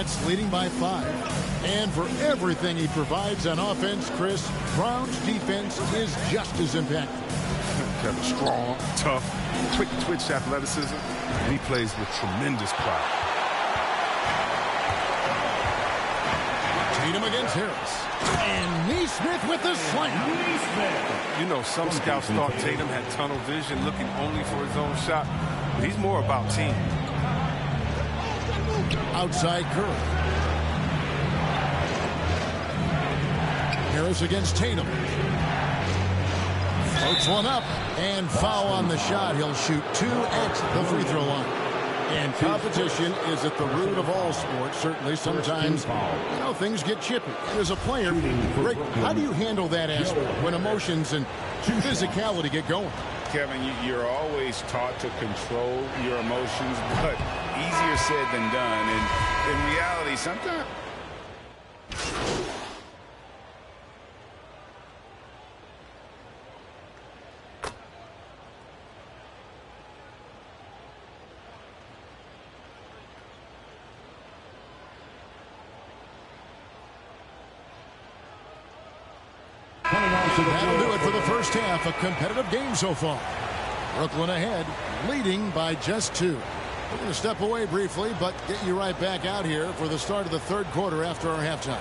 Nets leading by 5. And for everything he provides on offense, Chris, Brown's defense is just as impactful. Kevin, strong, tough, quick twitch athleticism, and he plays with tremendous pride. Tatum against Harris. And Neesmith with the slam. You know, some scouts thought Tatum had tunnel vision, looking only for his own shot. He's more about team. Outside Curry. Harris against Tatum. Floats one up and foul on the shot. He'll shoot 2 at the free throw line. And competition is at the root of all sports. Certainly sometimes, you know, things get chippy. As a player, Rick, how do you handle that aspect when emotions and physicality get going? Kevin, you're always taught to control your emotions, but easier said than done. And in reality, sometimes... That'll do it for the first half. A competitive game so far. Brooklyn ahead, leading by just 2. We're going to step away briefly, but get you right back out here for the start of the third quarter after our halftime.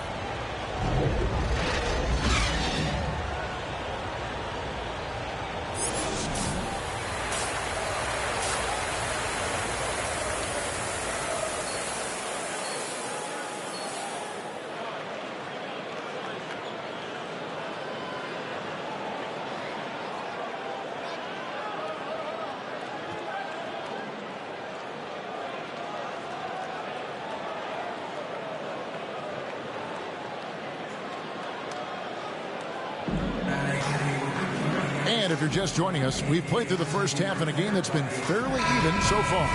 And if you're just joining us, we've played through the first half in a game that's been fairly even so far.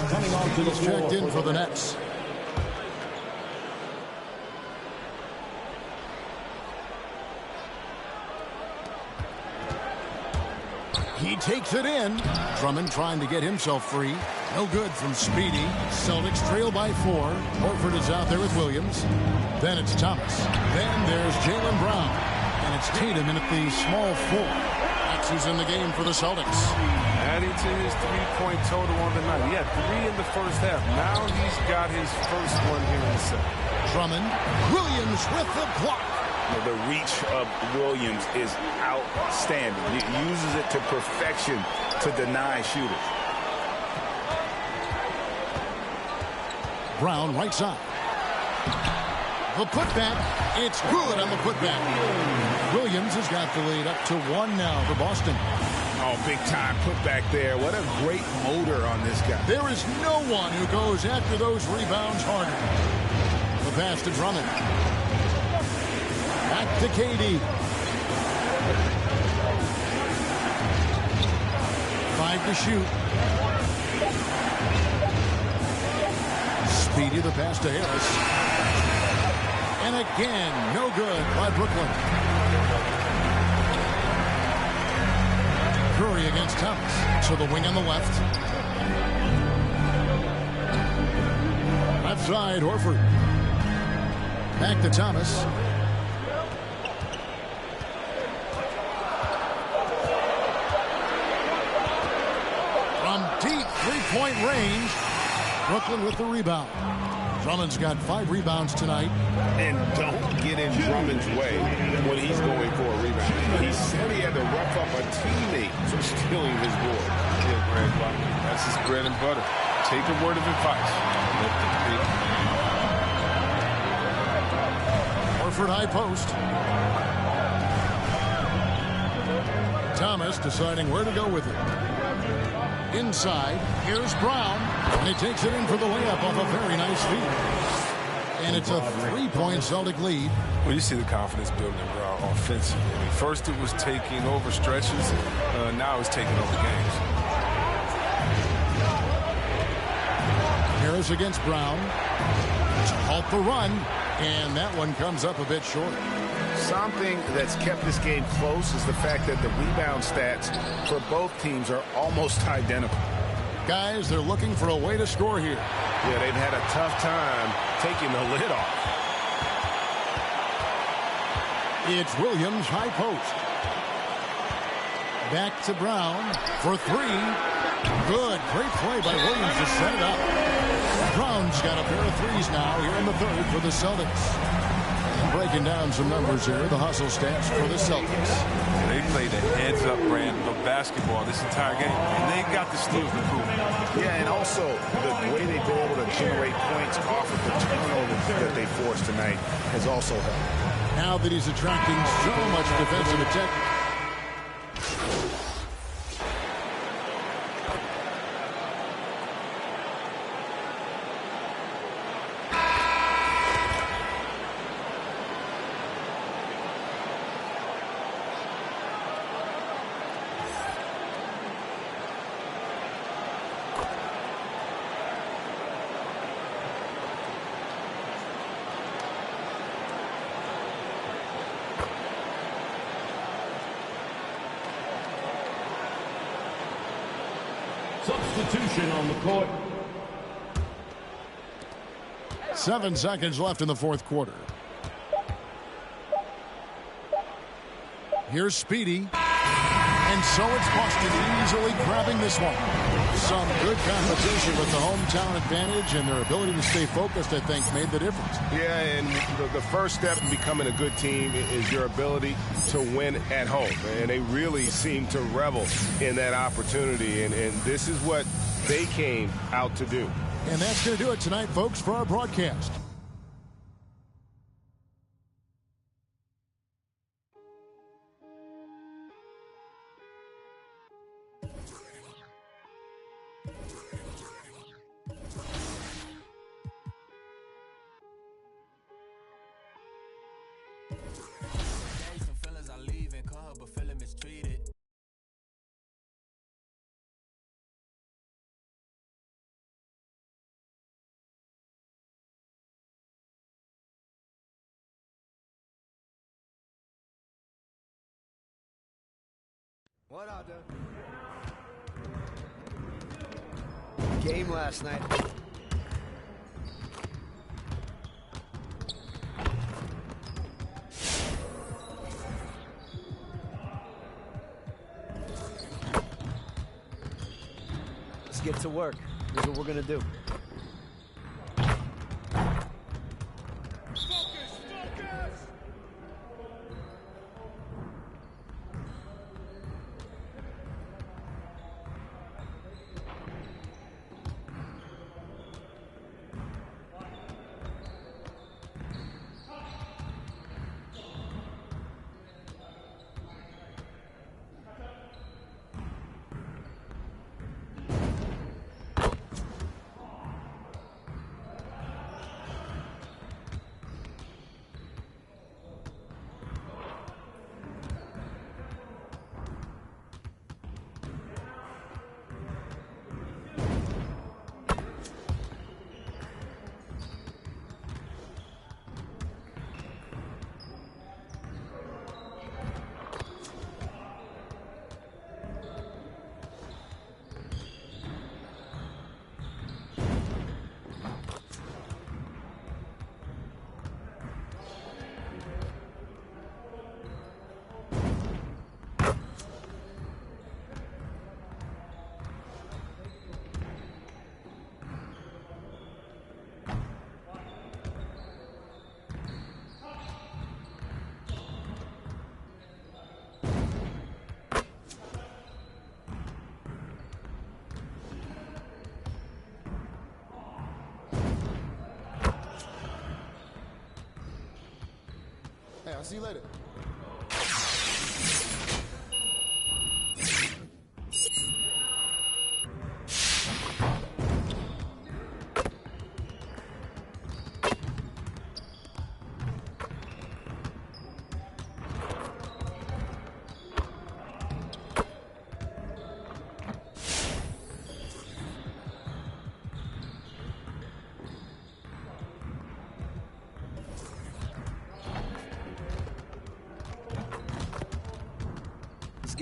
Coming on to the checked in for the Nets. He takes it in. Drummond trying to get himself free. No good from Speedy. Celtics trail by 4. Horford is out there with Williams. Then it's Thomas. Then there's Jaylen Brown. And it's Tatum in at the small 4. That's who's in the game for the Celtics. Adding to his 3-point total on the night. He had 3 in the first half. Now he's got his first one here in the second. Drummond. Williams with the block. The reach of Williams is outstanding. He uses it to perfection to deny shooters. Brown right side. The putback. It's good on the putback. Williams has got the lead up to 1 now for Boston. Oh, big time putback there. What a great motor on this guy. There is no one who goes after those rebounds harder. The pass to Drummond. Back to KD. 5 to shoot. Speedy the pass to Harris. And again, no good by Brooklyn. Curry against Thomas. So the wing on the left. Left side, Horford. Back to Thomas. Deep three-point range. Brooklyn with the rebound. Drummond's got 5 rebounds tonight. And don't get in Drummond's way when he's going for a rebound. He said he had to rough up a teammate for stealing his board. Yeah, Greg, that's his bread and butter. Take a word of advice. Horford high post. Thomas deciding where to go with it. Inside, here's Brown, and he takes it in for the layup off a very nice feed. And it's a 3-point Celtic lead. Well, you see the confidence building in Brown offensively. I mean, first it was taking over stretches, now it's taking over games. Harris against Brown to halt the run, and that one comes up a bit short. Something that's kept this game close is the fact that the rebound stats for both teams are almost identical. Guys, they're looking for a way to score here. Yeah, they've had a tough time taking the lid off. It's Williams, high post. Back to Brown for three. Good. Great play by Williams to set it up. Brown's got a pair of threes now here in the third for the Celtics. Breaking down some numbers here, the hustle stats for the Celtics. They played a heads-up brand of basketball this entire game, and they got the steals to prove it. Yeah, and also the way they've been able to generate points off of the turnovers that they forced tonight has also helped. Now that he's attracting so much defensive attention. Substitution on the court. 7 seconds left in the fourth quarter. Here's Speedy. And so it's Boston easily grabbing this one. Some good competition with the hometown advantage, and their ability to stay focused, I think, made the difference. Yeah, and the first step in becoming a good team is your ability to win at home. And they really seem to revel in that opportunity, and this is what they came out to do. And that's going to do it tonight, folks, for our broadcast. What up, dude? Game last night. Let's get to work. Here's what we're gonna do. Hey, I'll see you later.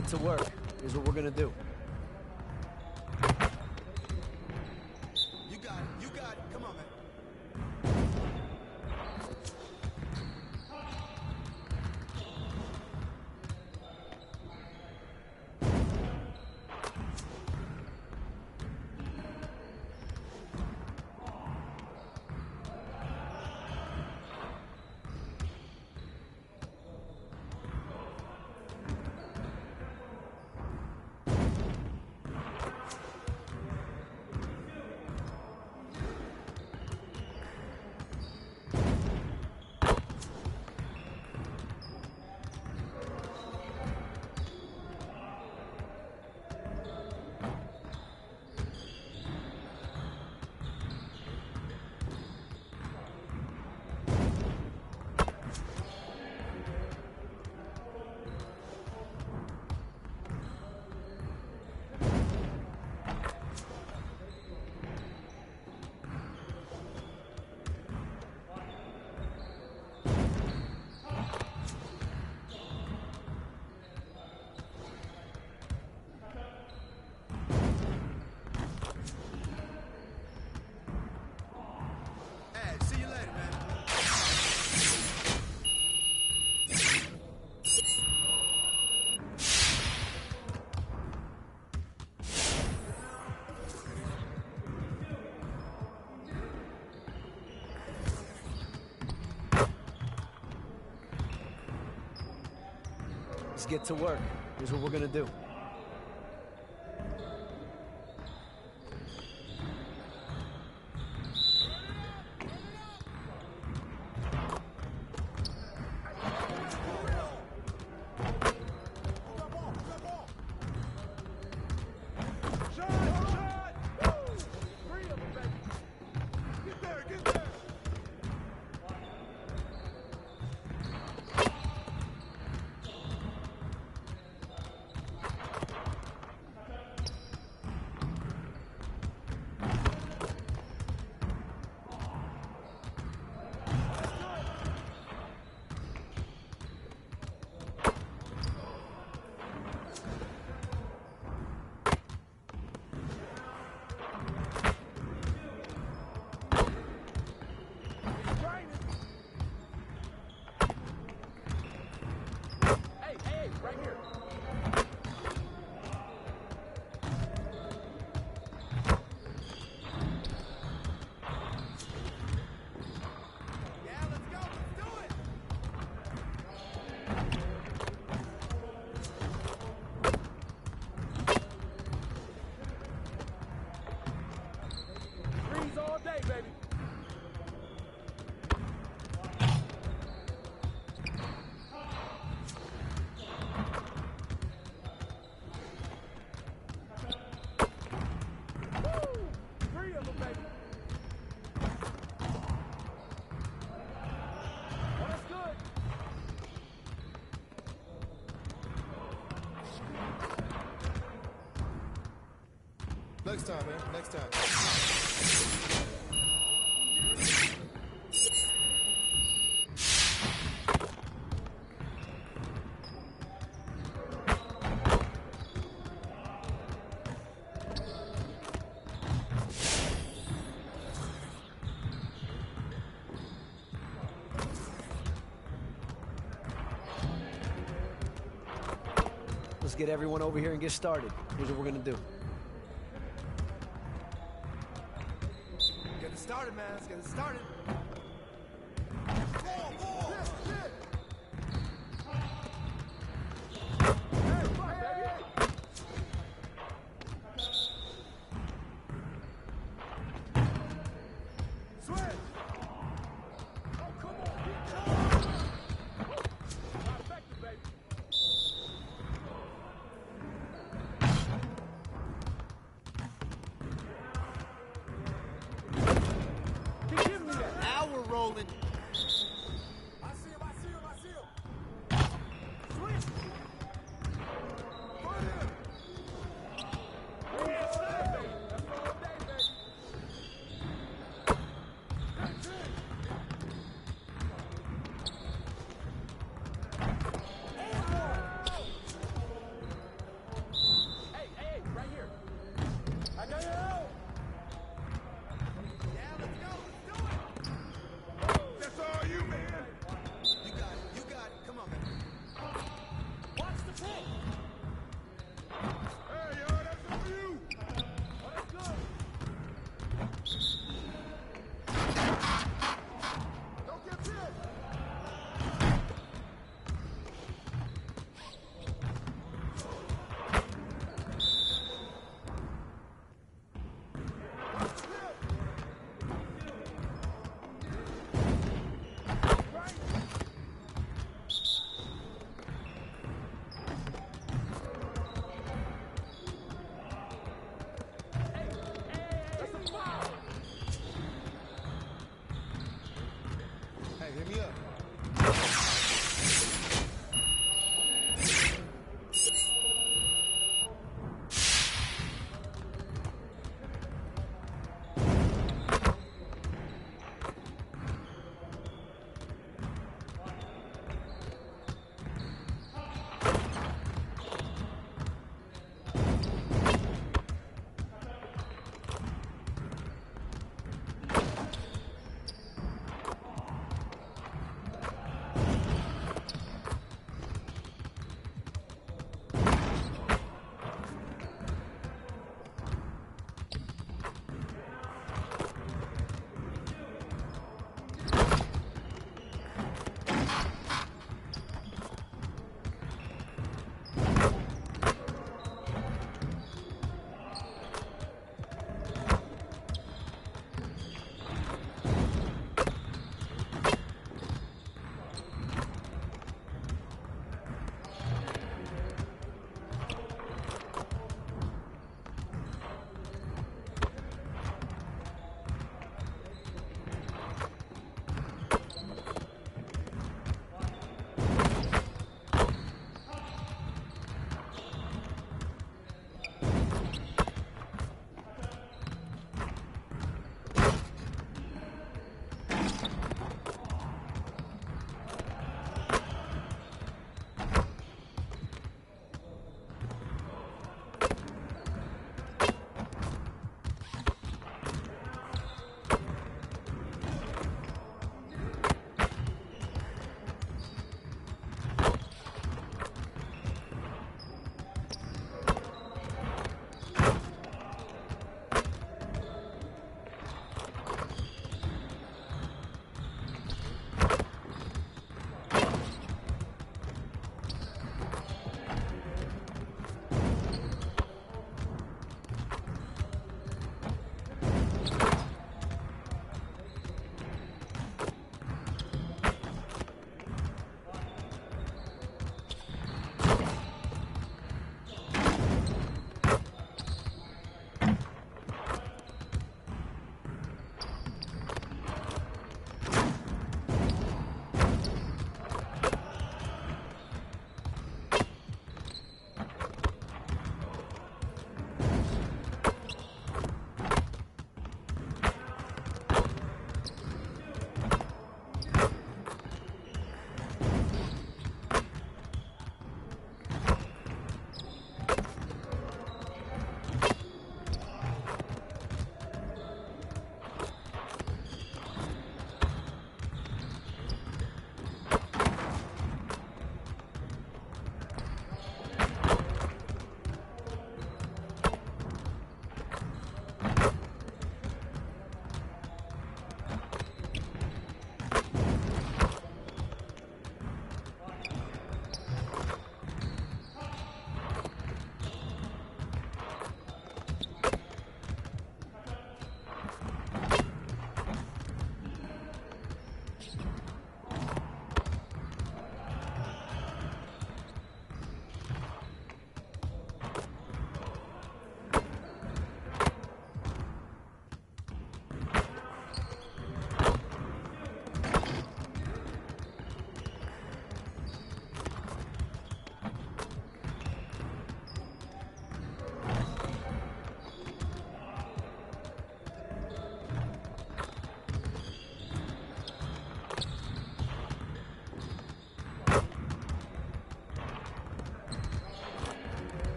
get to work. Here's what we're gonna do. You got it. You got it. Come on, man. See you later, man. Let's get to work. Here's what we're gonna do. Next time, man. Next time. Let's get everyone over here and get started. Here's what we're gonna do. Get it started, man. Let's get it started.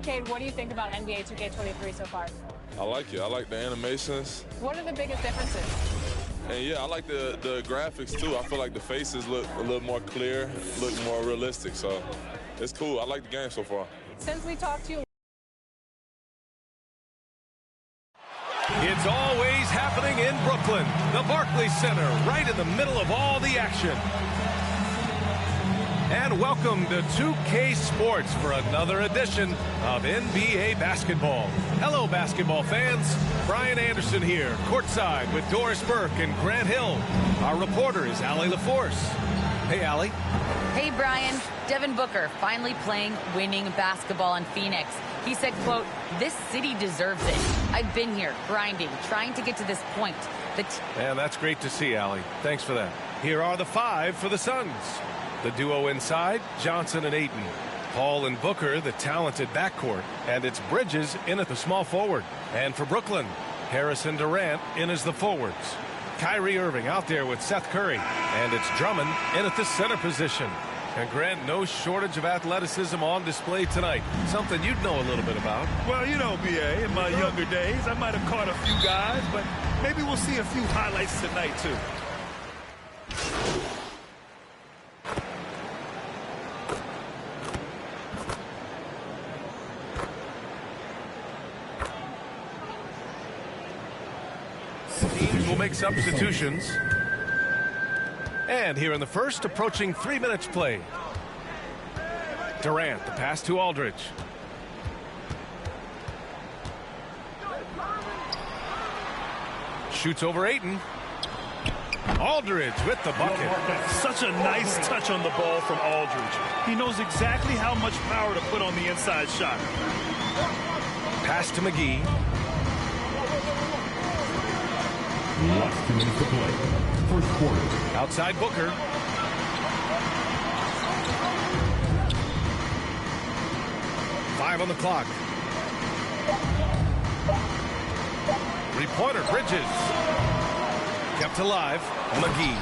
Cade, what do you think about NBA 2K23 so far? I like it. I like the animations. What are the biggest differences? And yeah, I like the graphics too. I feel like the faces look a little more clear, look more realistic. So it's cool. I like the game so far. Since we talked to you, it's always happening in Brooklyn, the Barclays Center, right in the middle of all the action. And welcome to 2K Sports for another edition of NBA basketball. Hello, basketball fans. Brian Anderson here, courtside with Doris Burke and Grant Hill. Our reporter is Allie LaForce. Hey, Allie. Hey, Brian. Devin Booker finally playing winning basketball in Phoenix. He said, quote, "This city deserves it. I've been here grinding, trying to get to this point." And that's great to see, Allie. Thanks for that. Here are the five for the Suns. The duo inside, Johnson and Ayton. Paul and Booker, the talented backcourt. And it's Bridges in at the small forward. And for Brooklyn, Harris and Durant in as the forwards. Kyrie Irving out there with Seth Curry. And it's Drummond in at the center position. And Grant, no shortage of athleticism on display tonight. Something you'd know a little bit about. Well, you know, B.A., in my younger days, I might have caught a few guys, but maybe we'll see a few highlights tonight, too. Teams will make substitutions. And here in the first, approaching 3 minutes play. Durant, the pass to Aldridge. Shoots over Ayton. Aldridge with the bucket. Such a nice touch on the ball from Aldridge. He knows exactly how much power to put on the inside shot. Pass to McGee. Last 2 minutes to play. First quarter. Outside Booker. Five on the clock. Three-pointer, Bridges. Kept alive. McGee.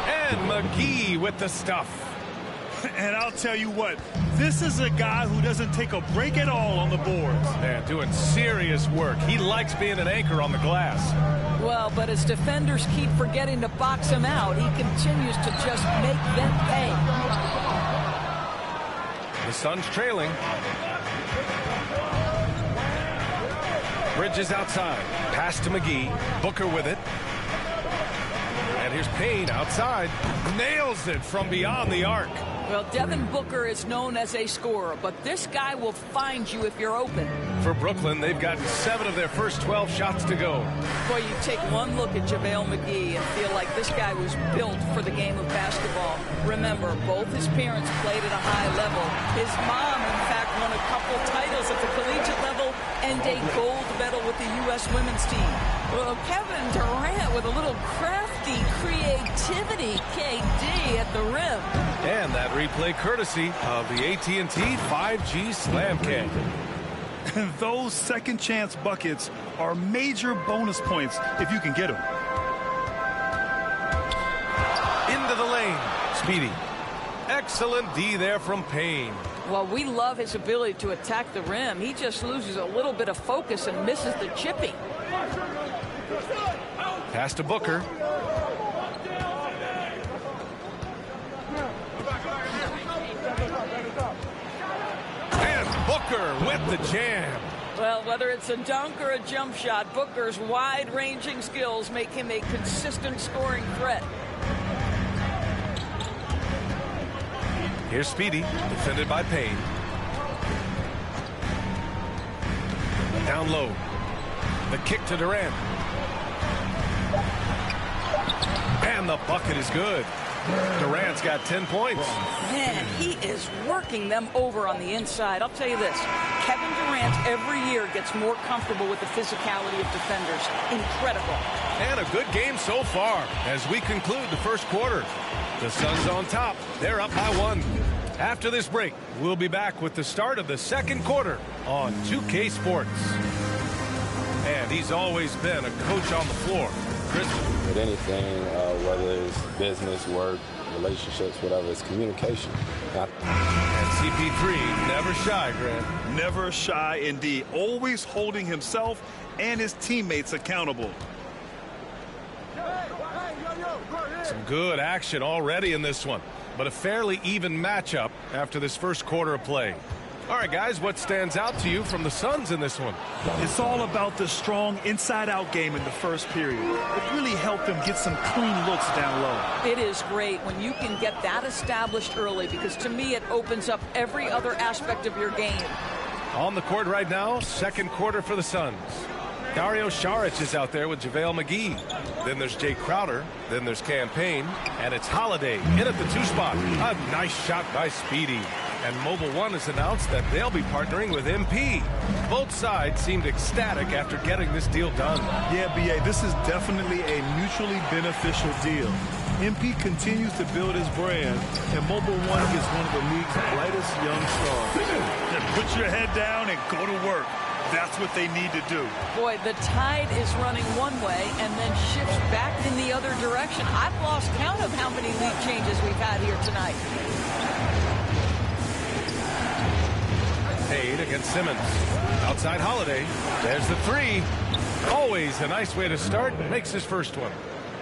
And McGee with the stuff. And I'll tell you what, this is a guy who doesn't take a break at all on the boards. Man, doing serious work. He likes being an anchor on the glass. Well, but as defenders keep forgetting to box him out, he continues to just make them pay. The Suns trailing. Bridges outside. Pass to McGee. Booker with it. And here's Payne outside. Nails it from beyond the arc. Well, Devin Booker is known as a scorer, but this guy will find you if you're open. For Brooklyn, they've gotten 7 of their first 12 shots to go. Boy, you take one look at JaVale McGee and feel like this guy was built for the game of basketball. Remember, both his parents played at a high level. His mom, in fact, won a couple titles at the collegiate level and a gold medal with the U.S. women's team. Well, Kevin Durant with a little crafty creativity, KD at the rim. And that replay courtesy of the AT&T 5G Slam Cam. And those second chance buckets are major bonus points if you can get them. Into the lane. Speedy. Excellent D there from Payne. Well, we love his ability to attack the rim. He just loses a little bit of focus and misses the chipping. Pass to Booker. And Booker with the jam. Well, whether it's a dunk or a jump shot, Booker's wide-ranging skills make him a consistent scoring threat. Here's Speedy, defended by Payne. Down low. The kick to Durant. And the bucket is good. Durant's got 10 points. Man, he is working them over on the inside. I'll tell you this, Kevin Durant every year gets more comfortable with the physicality of defenders. Incredible. And a good game so far as we conclude the first quarter. The Suns on top. They're up by 1. After this break, we'll be back with the start of the second quarter on 2K Sports. And he's always been a coach on the floor. Christian. With anything, whether it's business, work, relationships, whatever, it's communication. And CP3, never shy, Grant. Never shy indeed. Always holding himself and his teammates accountable. Some good action already in this one, but a fairly even matchup after this first quarter of play. All right, guys, what stands out to you from the Suns in this one? It's all about the strong inside-out game in the first period. It really helped them get some clean looks down low. It is great when you can get that established early, because to me it opens up every other aspect of your game. On the court right now, second quarter for the Suns. Dario Saric is out there with JaVale McGee. Then there's Jay Crowder. Then there's Campaign. And it's Holiday in at the 2 spot. A nice shot by Speedy. And Mobile One has announced that they'll be partnering with MP. Both sides seemed ecstatic after getting this deal done. Yeah, B.A., this is definitely a mutually beneficial deal. MP continues to build his brand, and Mobile One gets one of the league's brightest young stars. Then put your head down and go to work. That's what they need to do. Boy, the tide is running one way and then shifts back in the other direction. I've lost count of how many lead changes we've had here tonight. Payne against Simmons. Outside Holiday. There's the 3. Always a nice way to start. Makes his first one.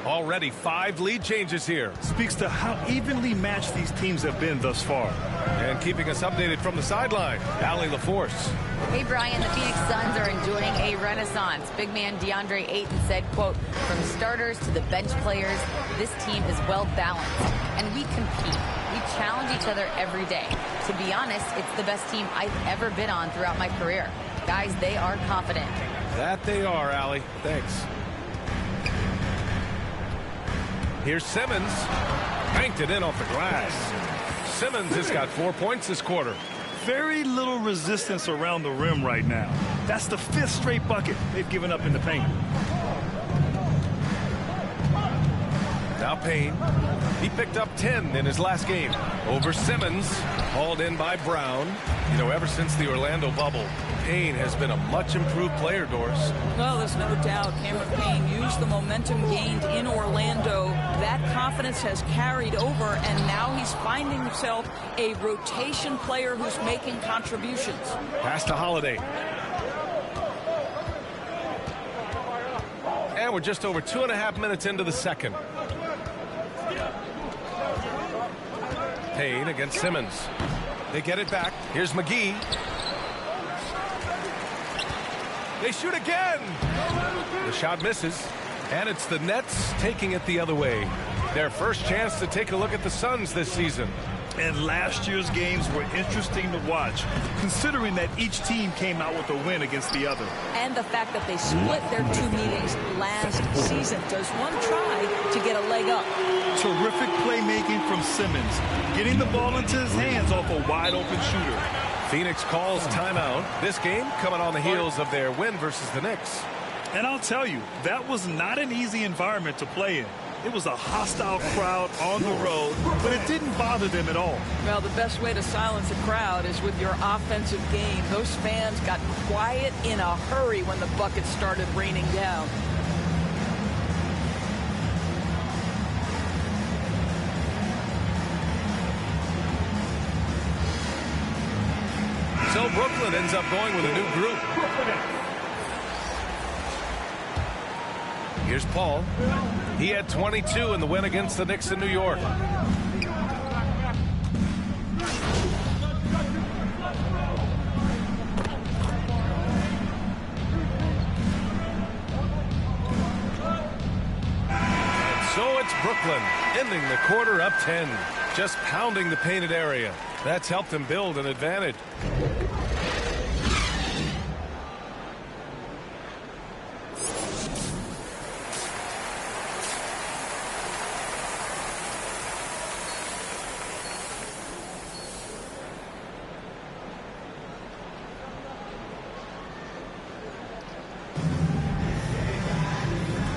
Already 5 lead changes here. Speaks to how evenly matched these teams have been thus far. And keeping us updated from the sideline, Allie LaForce. Hey, Brian, the Phoenix Suns are enjoying a renaissance. Big man DeAndre Ayton said, quote, from starters to the bench players, this team is well balanced. And we compete. We challenge each other every day. To be honest, it's the best team I've ever been on throughout my career. Guys, they are confident. That they are, Allie. Thanks. Here's Simmons. Banked it in off the glass. Simmons has got 4 points this quarter. Very little resistance around the rim right now. That's the 5th straight bucket they've given up in the paint. Now Payne. He picked up 10 in his last game. Over Simmons. Hauled in by Brown. You know, ever since the Orlando bubble, Payne has been a much improved player, Doris. Well, there's no doubt Cameron Payne used the momentum gained in Orlando. That confidence has carried over, and now he's finding himself a rotation player who's making contributions. Pass to Holiday. And we're just over 2.5 minutes into the second. Payne against Simmons. They get it back. Here's McGee. They shoot again. The shot misses. And it's the Nets taking it the other way. Their first chance to take a look at the Suns this season. And last year's games were interesting to watch, considering that each team came out with a win against the other. And the fact that they split their 2 meetings last season. Does one try to get a leg up? Terrific playmaking from Simmons, getting the ball into his hands off a wide-open shooter. Phoenix calls timeout. This game coming on the heels of their win versus the Knicks. And I'll tell you, that was not an easy environment to play in. It was a hostile crowd on the road, but it didn't bother them at all. Well, the best way to silence a crowd is with your offensive game. Those fans got quiet in a hurry when the buckets started raining down. So Brooklyn ends up going with a new group. Here's Paul. He had 22 in the win against the Knicks in New York. And so it's Brooklyn, ending the quarter up 10, just pounding the painted area. That's helped them build an advantage.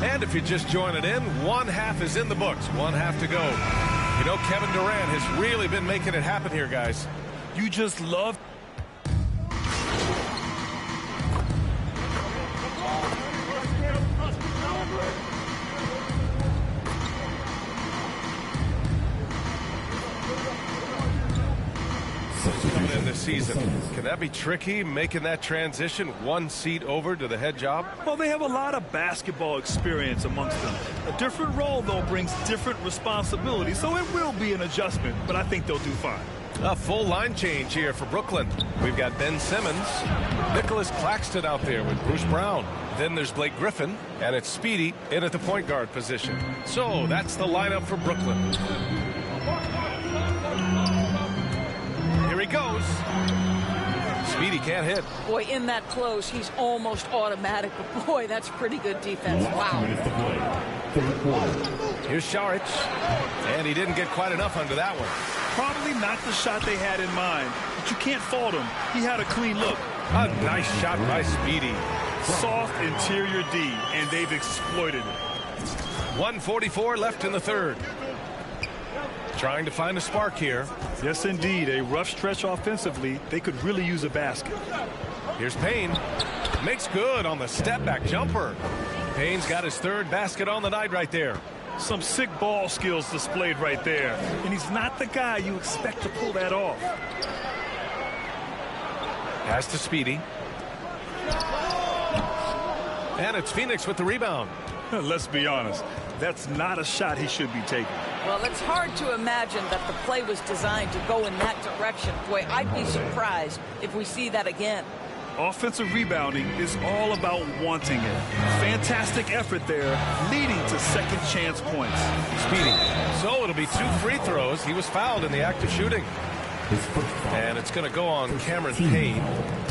And if you're just joining in, 1/2 is in the books. 1/2 to go. You know, Kevin Durant has really been making it happen here, guys. You just love. season. Can that be tricky, making that transition one seat over to the head job? Well, they have a lot of basketball experience amongst them. A different role, though, brings different responsibilities, so it will be an adjustment, but I think they'll do fine. A full line change here for Brooklyn. We've got Ben Simmons, Nicholas Claxton out there with Bruce Brown. Then there's Blake Griffin, and it's Speedy in at the point guard position. So that's the lineup for Brooklyn. Here he goes. Speedy can't hit. Boy, in that close, he's almost automatic. But boy, that's pretty good defense. Wow. Here's Šarić, and he didn't get quite enough under that one. Probably not the shot they had in mind, but you can't fault him. He had a clean look. A nice shot by Speedy. Soft interior D, and they've exploited it. 1:44 left in the third. Trying to find a spark here. Yes, indeed. A rough stretch offensively. They could really use a basket. Here's Payne. Makes good on the step-back jumper. Payne's got his third basket on the night right there. Some sick ball skills displayed right there. And he's not the guy you expect to pull that off. Pass to Speedy. And it's Phoenix with the rebound. Let's be honest. That's not a shot he should be taking. Well, it's hard to imagine that the play was designed to go in that direction. Boy, I'd be surprised if we see that again. Offensive rebounding is all about wanting it. Fantastic effort there, leading to second chance points. Speedy. So it'll be 2 free throws. He was fouled in the act of shooting. And it's going to go on Cameron Payne.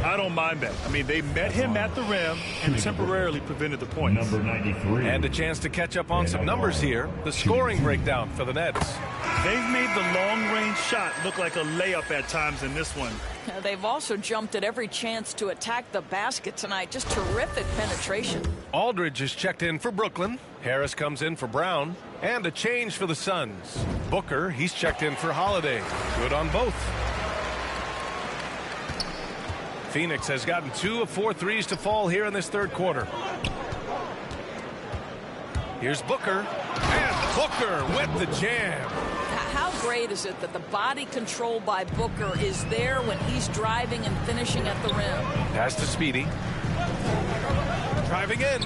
I don't mind that. I mean, they met him at the rim and temporarily prevented the points. Number 93. And a chance to catch up on some numbers here. The scoring breakdown for the Nets. They've made the long-range shot look like a layup at times in this one. They've also jumped at every chance to attack the basket tonight. Just terrific penetration. Aldridge is checked in for Brooklyn. Harris comes in for Brown. And a change for the Suns. Booker, he's checked in for Holiday. Good on both. Phoenix has gotten 2 of 4 threes to fall here in this third quarter. Here's Booker. And Booker with the jam. How great is it that the body control by Booker is there when he's driving and finishing at the rim? Pass to Speedy. Driving in.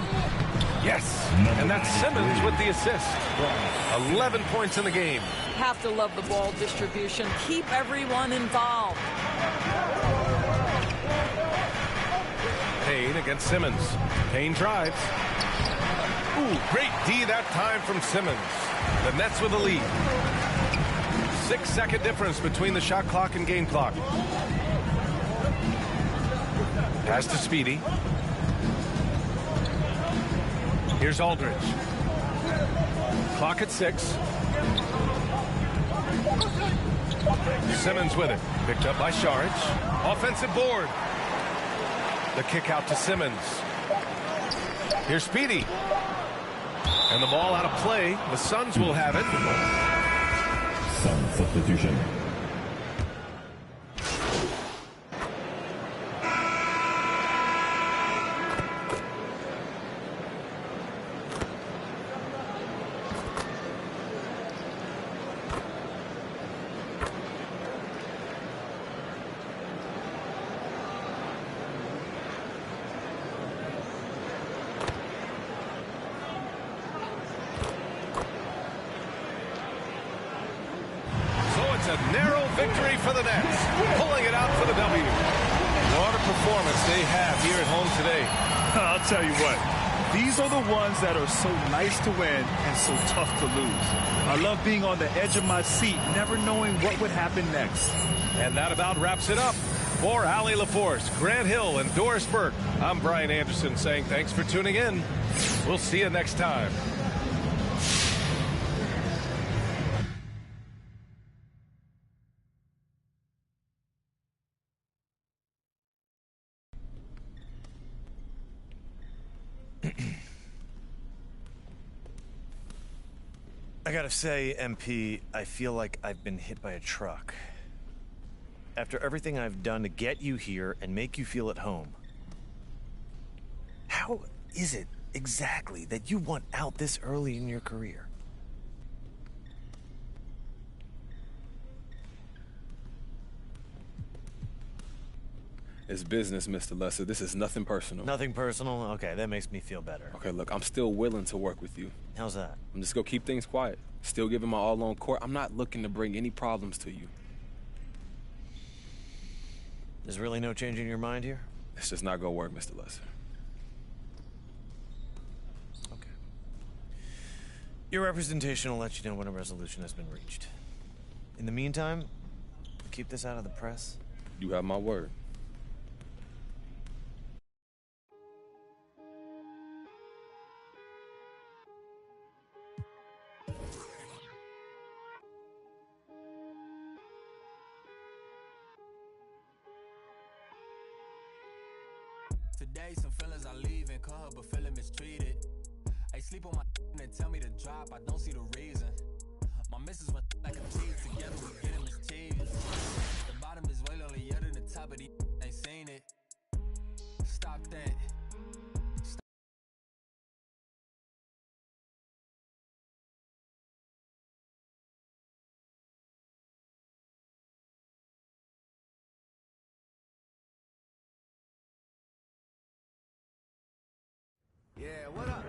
Yes. And that's Simmons with the assist. 11 points in the game. Have to love the ball distribution. Keep everyone involved. Payne against Simmons. Payne drives. Ooh, great D that time from Simmons. The Nets with the lead. 6-second difference between the shot clock and game clock. Pass to Speedy. Here's Aldridge. Clock at 6. Simmons with it. Picked up by Šarić. Offensive board. The kick out to Simmons. Here's Speedy. And the ball out of play. The Suns will have it. Sun substitution. A narrow victory for the Nets, pulling it out for the W. What a performance they have here at home today. I'll tell you what, these are the ones that are so nice to win and so tough to lose. I love being on the edge of my seat, never knowing what would happen next. And that about wraps it up. For Allie LaForce, Grant Hill, and Doris Burke, I'm Brian Anderson saying thanks for tuning in. We'll see you next time. I gotta say, MP, I feel like I've been hit by a truck. After everything I've done to get you here and make you feel at home, how is it exactly that you want out this early in your career? It's business, Mr. Lesser. This is nothing personal. Nothing personal? Okay, that makes me feel better. Okay, look, I'm still willing to work with you. How's that? I'm just going to keep things quiet. Still giving my all on court. I'm not looking to bring any problems to you. There's really no changing your mind here? It's just not going to work, Mr. Lesser. Okay. Your representation will let you know when a resolution has been reached. In the meantime, keep this out of the press. You have my word. Today, some feelings I leave in cause but feeling mistreated. I sleep on my and tell me to drop, I don't see the reason. My missus went like a cheese, together we getting mischievous. The bottom is way lonelier than the top of the ain't seen it. Stop that. Yeah, what up?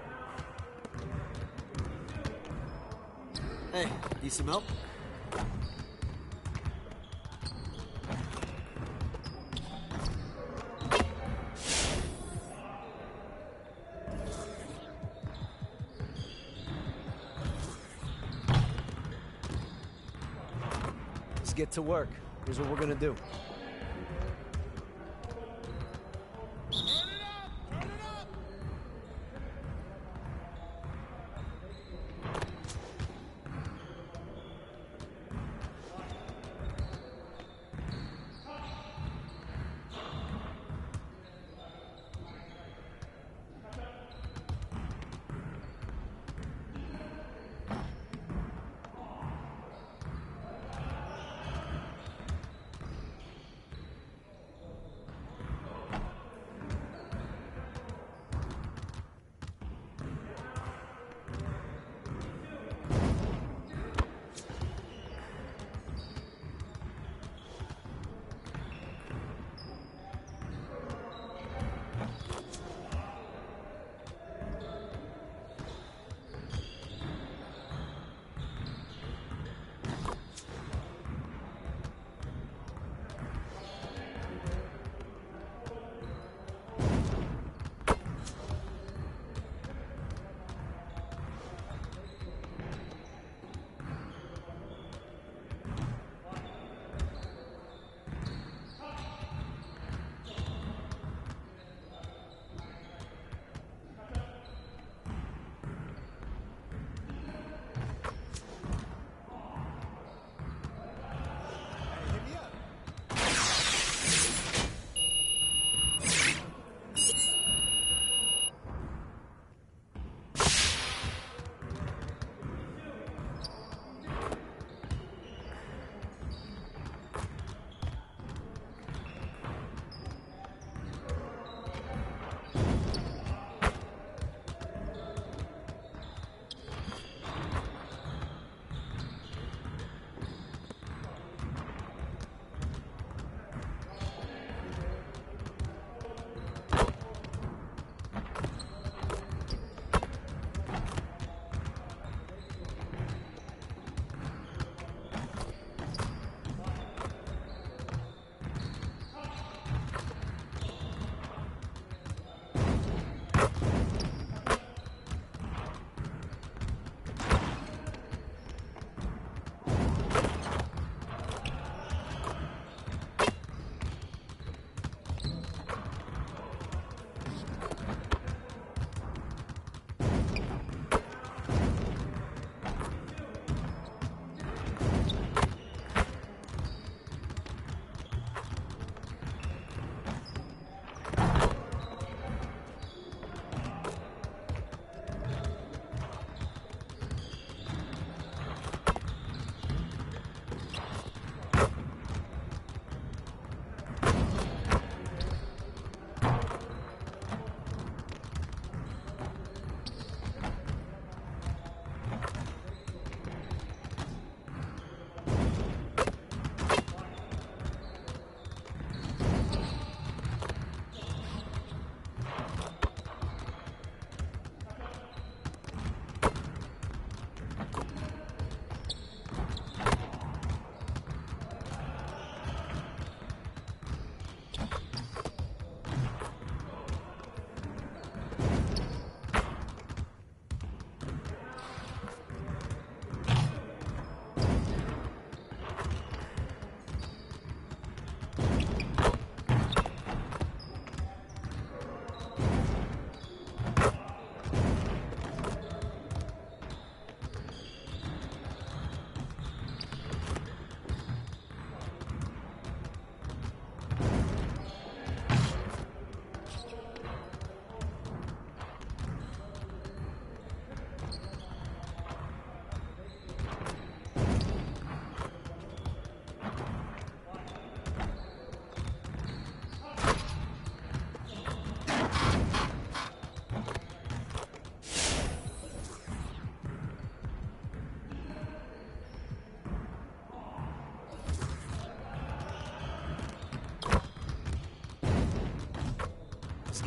Hey, need some help? Let's get to work. Here's what we're gonna do.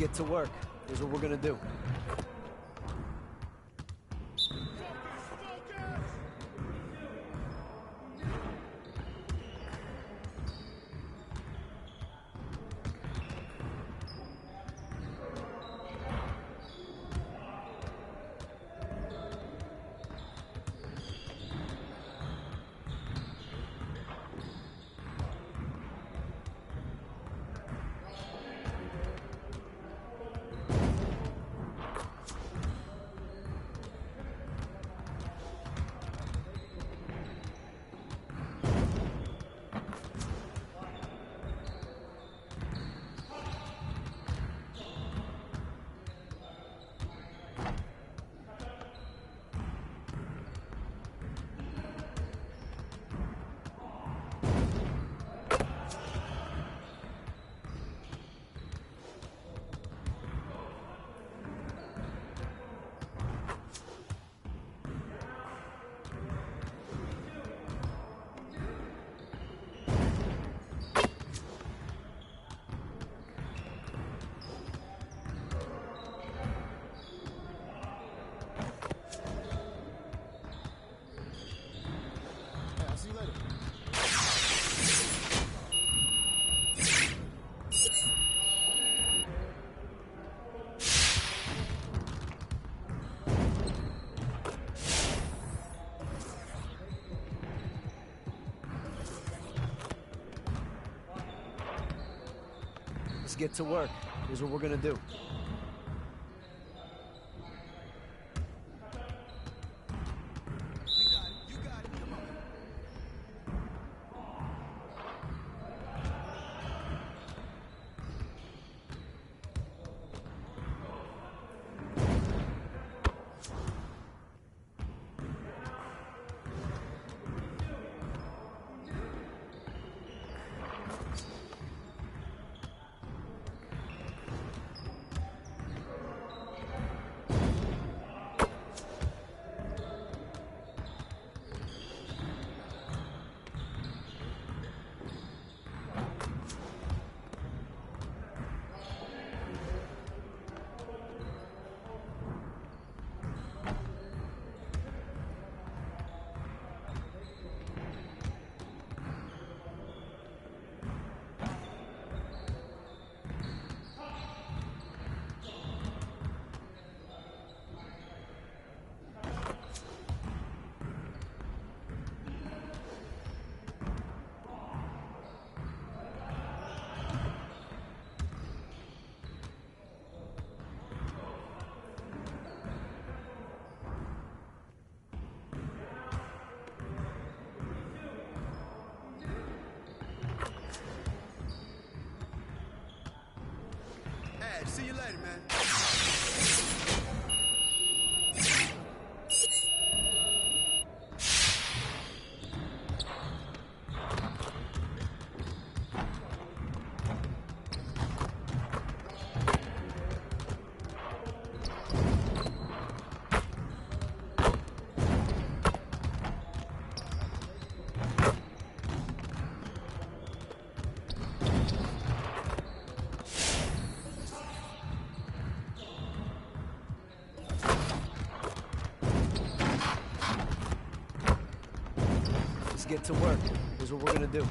get to work. Here's what we're gonna do. Let's get to work. Here's what we're gonna do. See you later, man. Let's get to work. Here's what we're gonna do.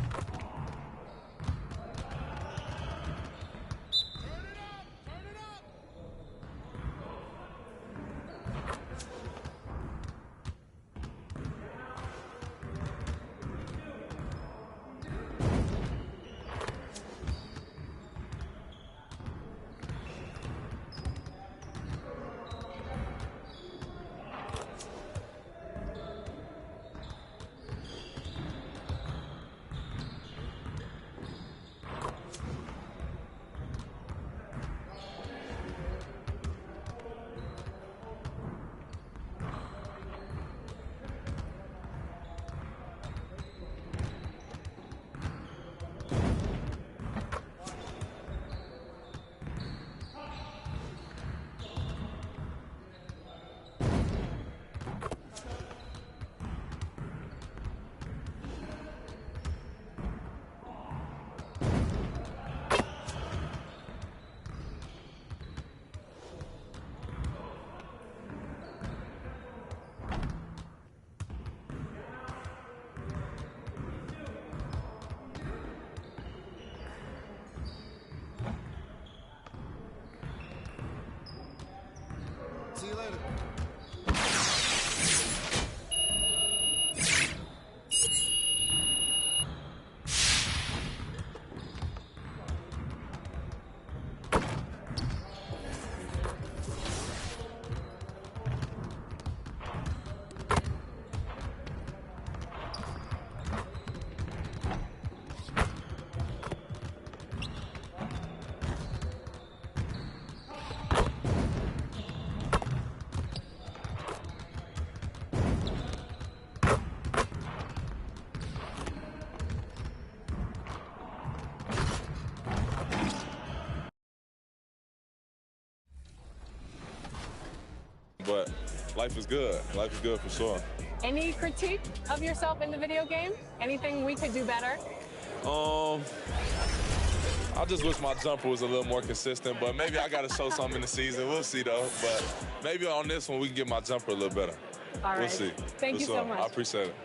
life is good. Life is good for sure. Any critique of yourself in the video game? Anything we could do better? I just wish my jumper was a little more consistent, but maybe I got to show something in the season. We'll see, though. But maybe on this one, we can get my jumper a little better. All right. We'll see. Thank you so much. I appreciate it.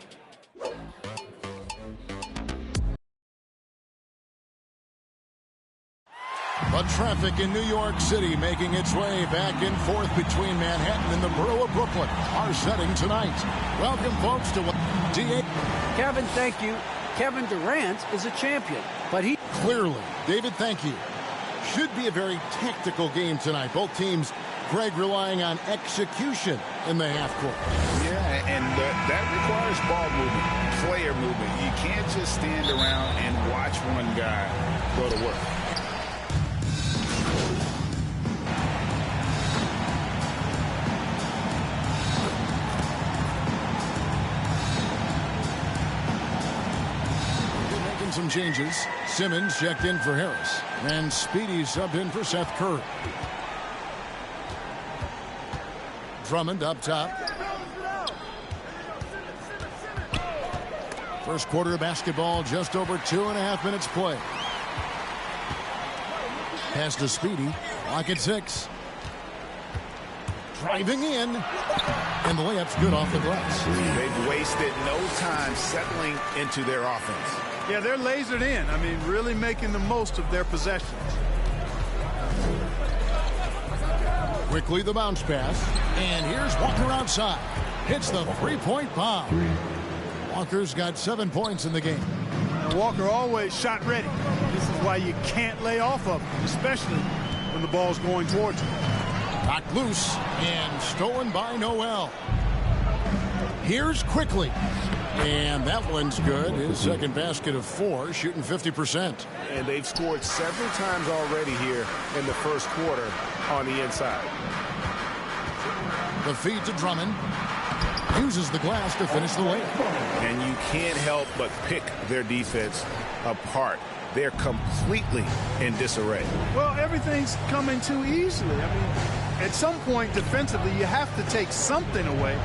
The traffic in New York City making its way back and forth between Manhattan and the borough of Brooklyn. Our setting tonight. Welcome, folks, to DA. Kevin, thank you. Kevin Durant is a champion, but he... Clearly. David, thank you. Should be a very tactical game tonight. Both teams, Greg, relying on execution in the half court. Yeah, and that requires ball movement, player movement. You can't just stand around and watch one guy go to work. Some changes. Simmons checked in for Harris, and Speedy subbed in for Seth Curry. Drummond up top. First quarter of basketball, just over 2.5 minutes play. Pass to Speedy. Clock at 6. Driving in. And the layup's good off the glass. They've wasted no time settling into their offense. Yeah, they're lasered in. I mean, really making the most of their possessions. Quickly the bounce pass. And here's Walker outside. Hits the three-point bomb. Walker's got 7 points in the game. And Walker always shot ready. This is why you can't lay off of him, especially when the ball's going towards him. Knocked loose and stolen by Noel. Here's Quickly. And that one's good. His second basket of 4, shooting 50%. And they've scored several times already here in the first quarter on the inside. The feed to Drummond. Uses the glass to finish the layup. And you can't help but pick their defense apart. They're completely in disarray. Well, everything's coming too easily. I mean, at some point defensively, you have to take something away.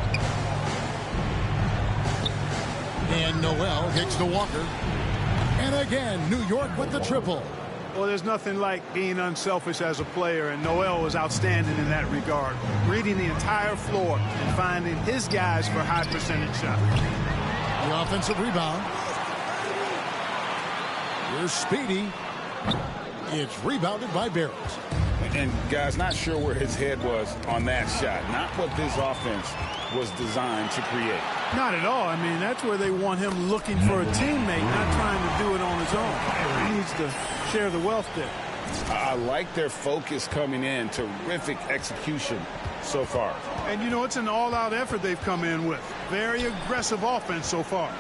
And Noel kicks to Walker. And again, New York with the triple. Well, there's nothing like being unselfish as a player, and Noel was outstanding in that regard. Reading the entire floor and finding his guys for high percentage shots. The offensive rebound. Here's Speedy. It's rebounded by Barrett. And guys, not sure where his head was on that shot. Not what this offense was designed to create. Not at all. I mean, that's where they want him looking for a teammate, not trying to do it on his own. He needs to share the wealth there. I like their focus coming in. Terrific execution so far. And, you know, it's an all-out effort they've come in with. Very aggressive offense so far.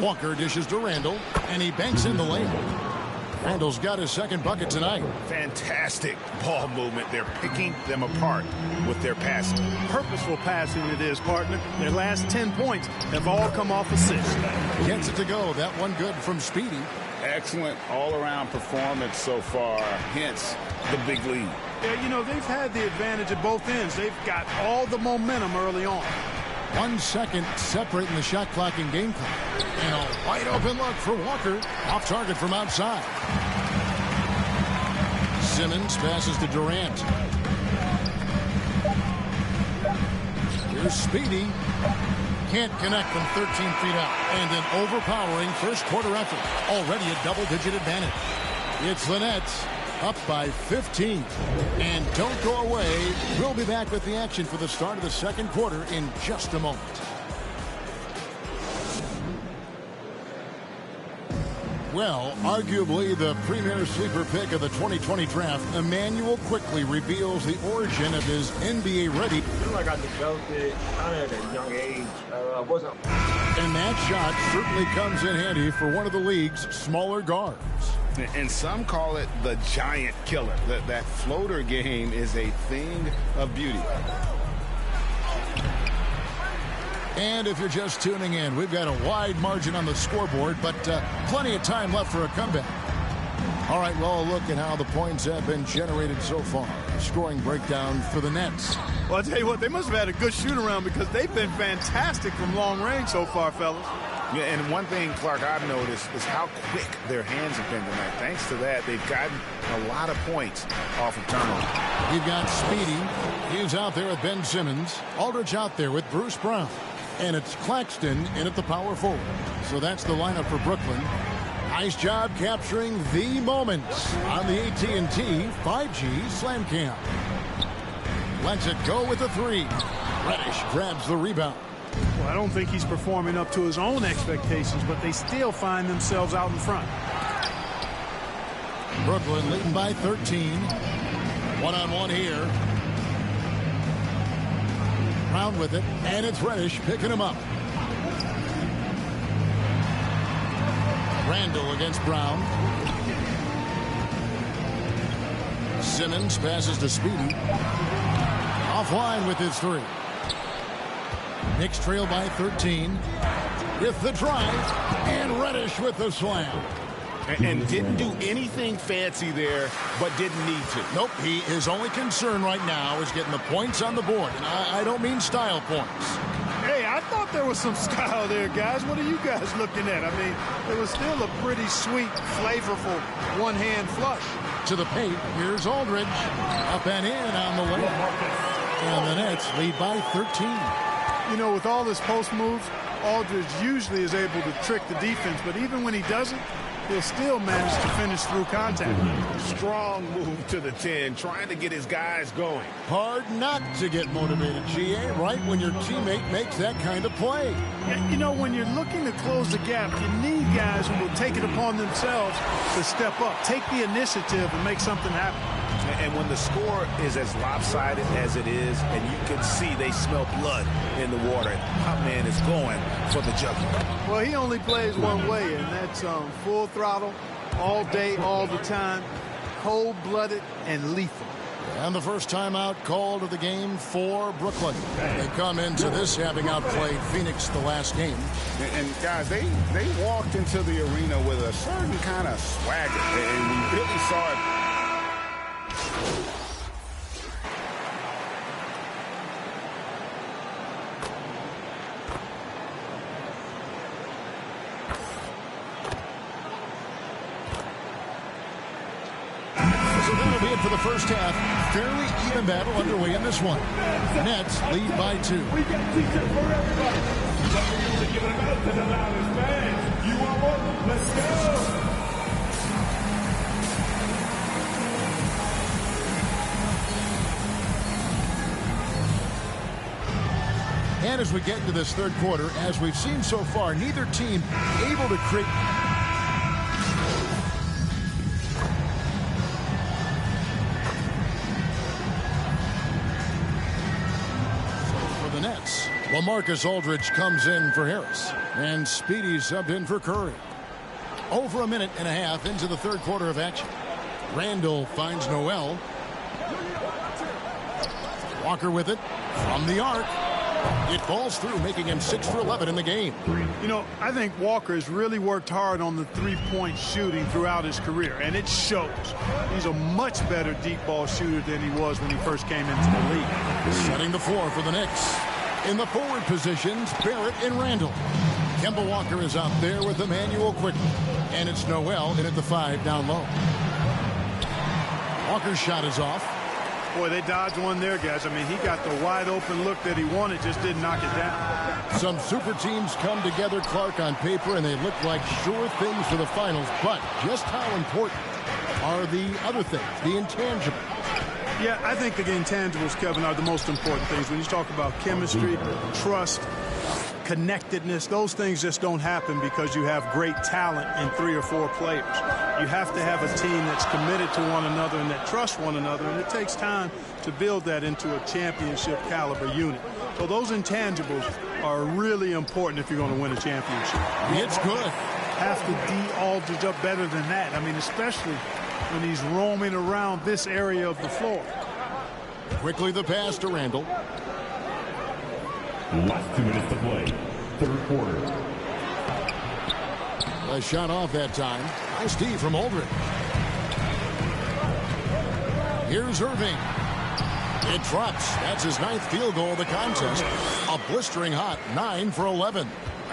Walker dishes to Randall, and he banks in the layup. Randall's got his second bucket tonight. Fantastic ball movement. They're picking them apart with their passing. Purposeful passing it is, partner. Their last 10 points have all come off assists. Gets it to go. That one good from Speedy. Excellent all-around performance so far, hence the big lead. Yeah, you know, they've had the advantage at both ends. They've got all the momentum early on. 1 second separating the shot clock and game clock. And a wide open look for Walker. Off target from outside. Simmons passes to Durant. Here's Speedy. Can't connect from 13 feet out. And an overpowering first quarter effort. Already a double-digit advantage. It's the Nets up by 15. And don't go away. We'll be back with the action for the start of the second quarter in just a moment. Well, arguably the premier sleeper pick of the 2020 draft, Emmanuel Quickly reveals the origin of his NBA-ready. I feel like I developed it kind of at a young age. I wasn't. And that shot certainly comes in handy for one of the league's smaller guards. And some call it the giant killer. That floater game is a thing of beauty. And if you're just tuning in, we've got a wide margin on the scoreboard, but plenty of time left for a comeback. All right, well, a look at how the points have been generated so far. Scoring breakdown for the Nets. Well, I'll tell you what, they must have had a good shoot-around because they've been fantastic from long range so far, fellas. Yeah, and one thing, Clark, I've noticed is how quick their hands have been tonight. Thanks to that, they've gotten a lot of points off of turnover. You've got Speedy. He's out there with Ben Simmons. Aldridge out there with Bruce Brown. And it's Claxton in at the power forward. So that's the lineup for Brooklyn. Nice job capturing the moments on the AT&T 5G Slam Cam. Lets it go with the three. Reddish grabs the rebound. Well, I don't think he's performing up to his own expectations, but they still find themselves out in front. Brooklyn leading by 13. One-on-one here. Brown with it, and it's Reddish picking him up. Randall against Brown. Simmons passes to Speedy. Offline with his three. Knicks trail by 13 with the drive, and Reddish with the slam. And didn't do anything fancy there, but didn't need to. Nope, his only concern right now is getting the points on the board. And I don't mean style points. Hey, I thought there was some style there, guys. What are you guys looking at? I mean, it was still a pretty sweet, flavorful one-hand flush. To the paint, here's Aldridge. Up and in on the way. And the Nets lead by 13. You know, with all his post moves, Aldridge usually is able to trick the defense, but even when he doesn't, he'll still manage to finish through contact. Strong move to the 10, trying to get his guys going. Hard not to get motivated, GA, right when your teammate makes that kind of play. You know, when you're looking to close the gap, you need guys who will take it upon themselves to step up, take the initiative, and make something happen. And when the score is as lopsided as it is, and you can see they smell blood in the water, my man is going for the jugular. Well, he only plays one way, and that's full throttle, all day, all the time, cold-blooded and lethal. And the first timeout called of the game for Brooklyn. They come into this having outplayed Phoenix the last game. And guys, they walked into the arena with a certain kind of swagger, and we really saw it. So that'll be it for the first half. Fairly even battle underway in this one. Nets lead by 2. We got t-shirts for everybody. Some music giving it out to the loudest fans. You want one? Let's go. And as we get into this third quarter, as we've seen so far, neither team able to create. For the Nets, LaMarcus Aldridge comes in for Harris. And Speedy subbed in for Curry. Over a minute and a half into the third quarter of action. Randall finds Noel. Walker with it from the arc. It falls through, making him 6 for 11 in the game. You know, I think Walker has really worked hard on the three-point shooting throughout his career, and it shows. He's a much better deep ball shooter than he was when he first came into the league. Setting the floor for the Knicks. In the forward positions, Barrett and Randall. Kemba Walker is out there with Emmanuel Quickly. And it's Noel in at the 5 down low. Walker's shot is off. Boy, they dodged one there, guys. I mean, he got the wide-open look that he wanted, just didn't knock it down. Some super teams come together, Clark, on paper, and they look like sure things for the finals. But just how important are the other things, the intangibles? Yeah, I think the intangibles, Kevin, are the most important things. When you talk about chemistry, trust, connectedness, those things just don't happen because you have great talent in 3 or 4 players. You have to have a team that's committed to one another and that trusts one another, and it takes time to build that into a championship caliber unit. So those intangibles are really important if you're going to win a championship. It's good. Have to D Aldridge up better than that. I mean, especially when he's roaming around this area of the floor. Quickly the pass to Randall. Last 2 minutes to play. Third quarter. A shot off that time. Nice D from Aldridge. Here's Irving. It drops. That's his 9th field goal of the contest. A blistering hot 9 for 11.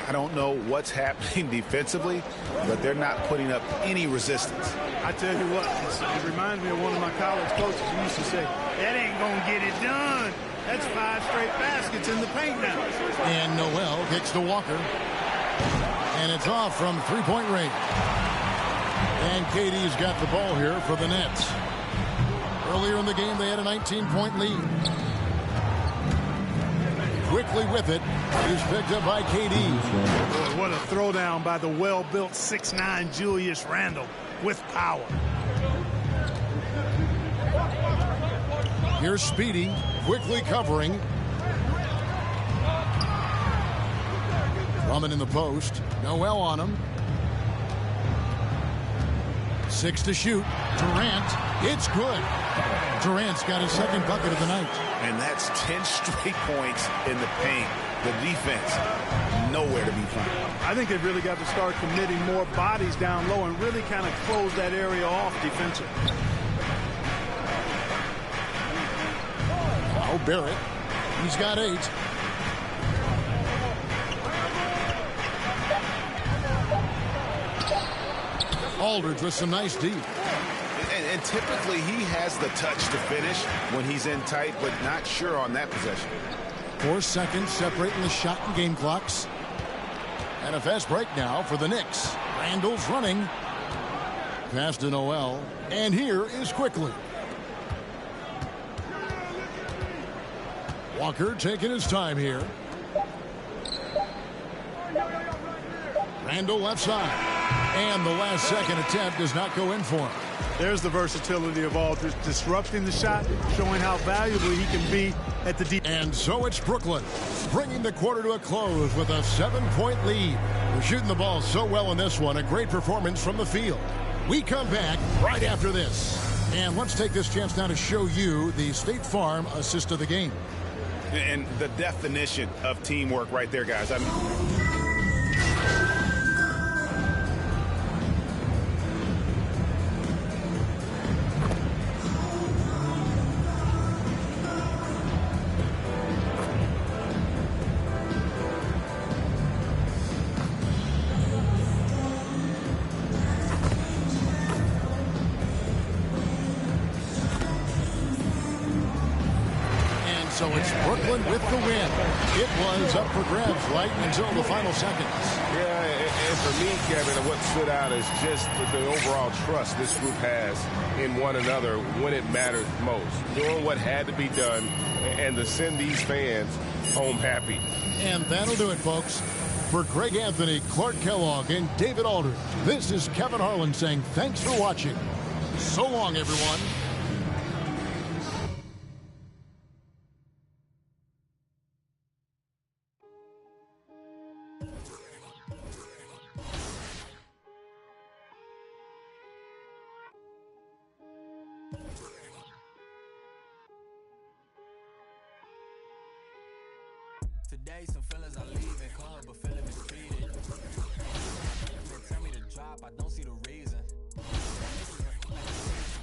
I don't know what's happening defensively, but they're not putting up any resistance. I tell you what, it reminds me of one of my college coaches who used to say, that ain't going to get it done. That's 5 straight baskets in the paint now. And Noel kicks to Walker. And it's off from three-point range. And KD's got the ball here for the Nets. Earlier in the game, they had a 19-point lead. Quickly with it, he's picked up by KD. Boy, what a throwdown by the well-built 6'9" Julius Randle with power. Here's Speedy, quickly covering. Drummond in the post. Noel on him. 6 to shoot. Durant, it's good. Durant's got his 2nd bucket of the night. And that's 10 straight points in the paint. The defense, nowhere to be found. I think they've really got to start committing more bodies down low and really kind of close that area off defensively. Oh, Barrett. He's got 8. Aldridge with some nice D. And typically he has the touch to finish when he's in tight, but not sure on that possession. 4 seconds separating the shot and game clocks. And a fast break now for the Knicks. Randall's running. Pass to Noel. And here is Quickly. Walker taking his time here. Randall left side. And the last second attempt does not go in for him. There's the versatility of Aldridge, disrupting the shot, showing how valuable he can be at the deep. And so it's Brooklyn, bringing the quarter to a close with a 7-point lead. We're shooting the ball so well in this one, a great performance from the field. We come back right after this. And let's take this chance now to show you the State Farm assist of the game. And the definition of teamwork right there, guys. I mean, So it's Brooklyn with the win. It was up for grabs right until the final seconds. Yeah, and for me, Kevin, what stood out is just the overall trust this group has in one another when it mattered most. Doing what had to be done and to send these fans home happy. And that'll do it, folks. For Greg Anthony, Clark Kellogg, and David Aldridge, this is Kevin Harlan saying thanks for watching. So long, everyone. Today, some feelings I leave in club, but feeling mistreated. They tell me to drop, I don't see the reason.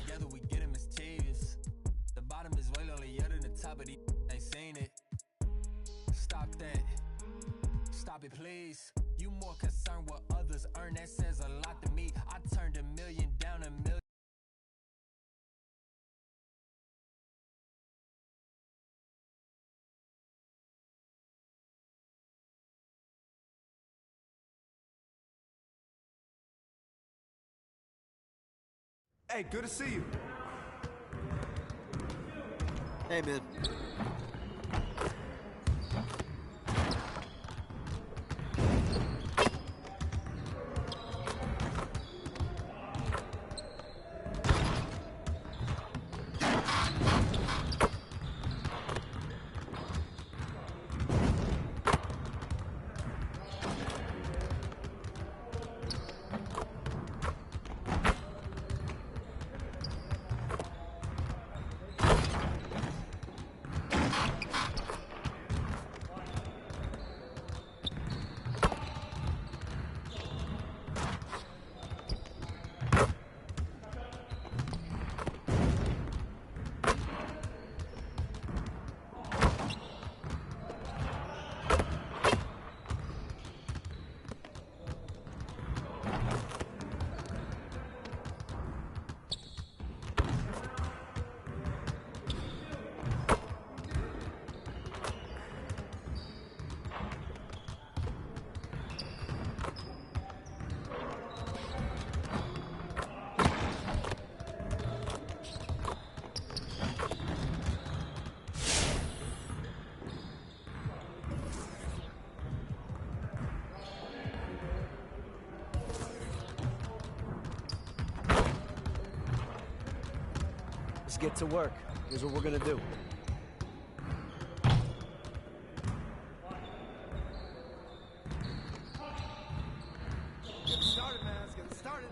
Together we get mischievous. The bottom is way lonelier than the top of the ain't seen it. Stop that. Stop it, please. You more concerned what others earn, that says a lot to me. I turned $1 million down $1 million. Hey, good to see you. Hey, man. get to work. Here's what we're going to do. Get started, man. Let's get started.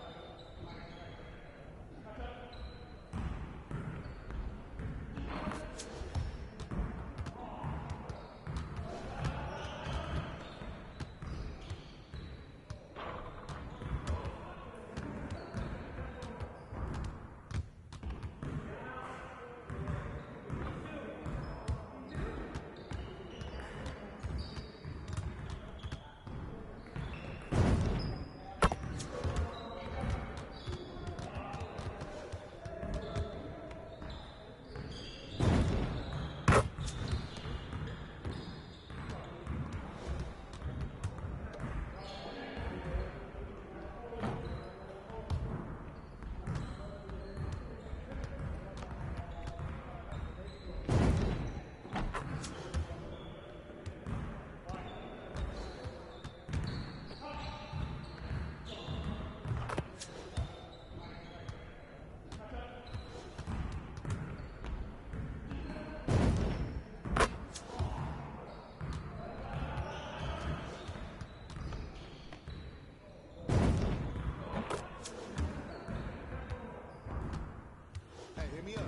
Hey, hit me up.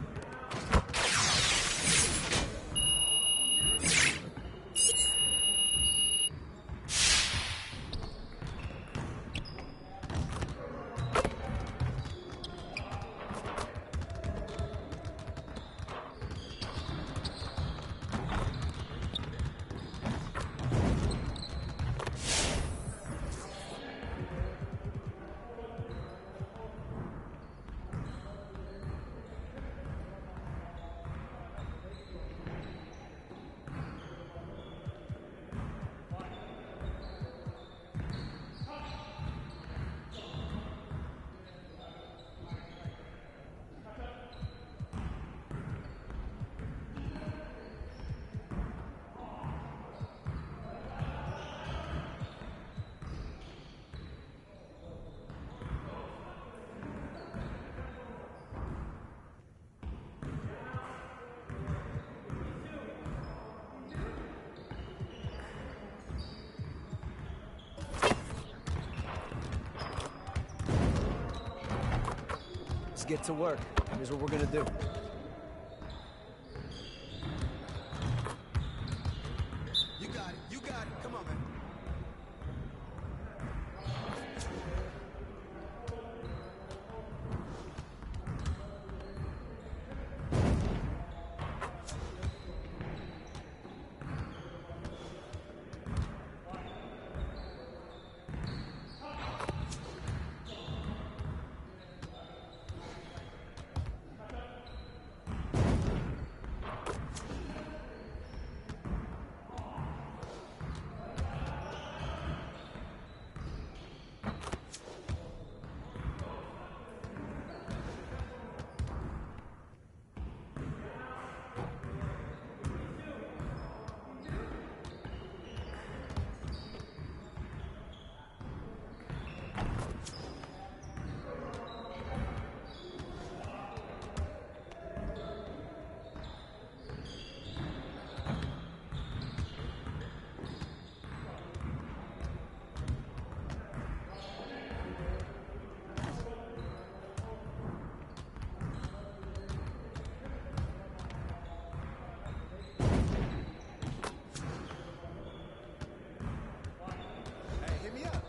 Let's get to work. Here's what we're going to do. You got it. You got it. Come on, man. Hey, hit me up.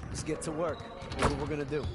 Let's get to work. Here's what we're going to do.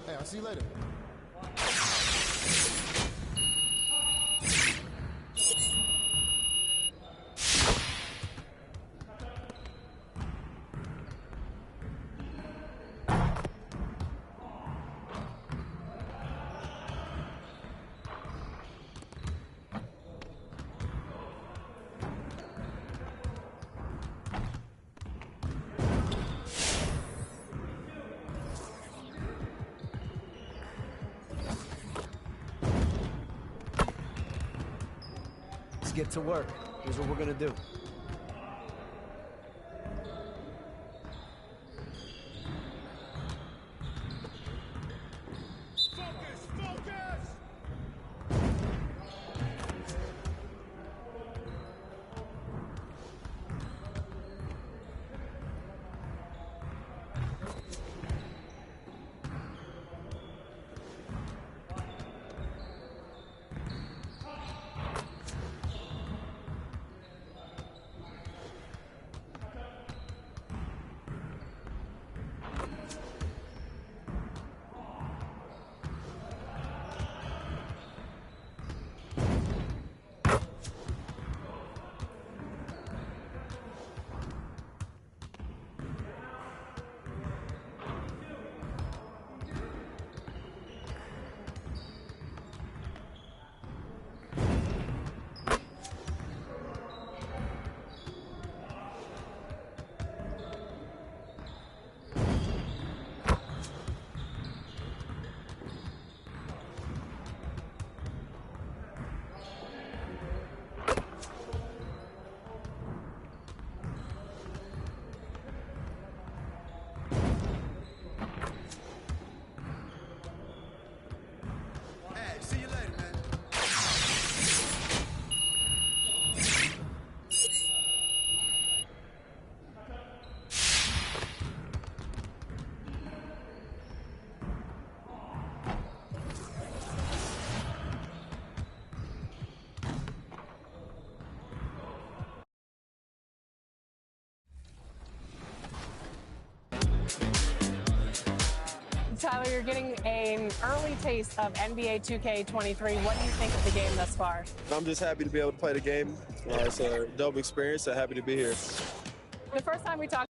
Hey, I'll see you later. Let's get to work. Here's what we're going to do. Tyler, you're getting an early taste of NBA 2K23. What do you think of the game thus far? I'm just happy to be able to play the game. It's a dope experience, so happy to be here. The first time we talked.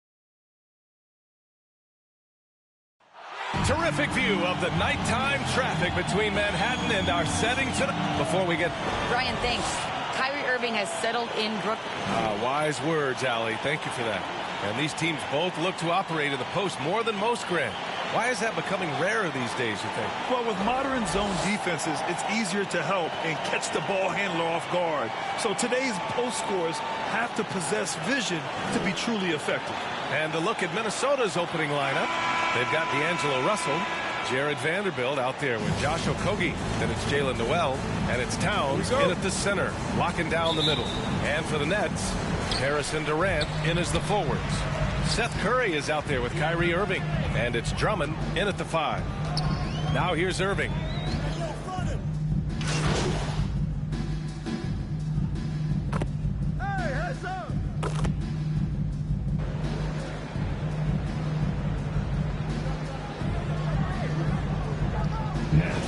Terrific view of the nighttime traffic between Manhattan and our setting tonight. Before we get... Brian, thanks. Kyrie Irving has settled in Brooklyn. Wise words, Allie. Thank you for that. And these teams both look to operate in the post more than most, Grant. Why is that becoming rarer these days, you think? Well, with modern zone defenses, it's easier to help and catch the ball handler off guard. So today's post scorers have to possess vision to be truly effective. And a look at Minnesota's opening lineup. They've got D'Angelo Russell, Jared Vanderbilt out there with Josh Okogie. Then it's Jalen Noel, and it's Towns in at the center, locking down the middle. And for the Nets, Harrison Durant in as the forwards. Seth Curry is out there with Kyrie Irving, and it's Drummond in at the 5. Now here's Irving. Hey, heads up!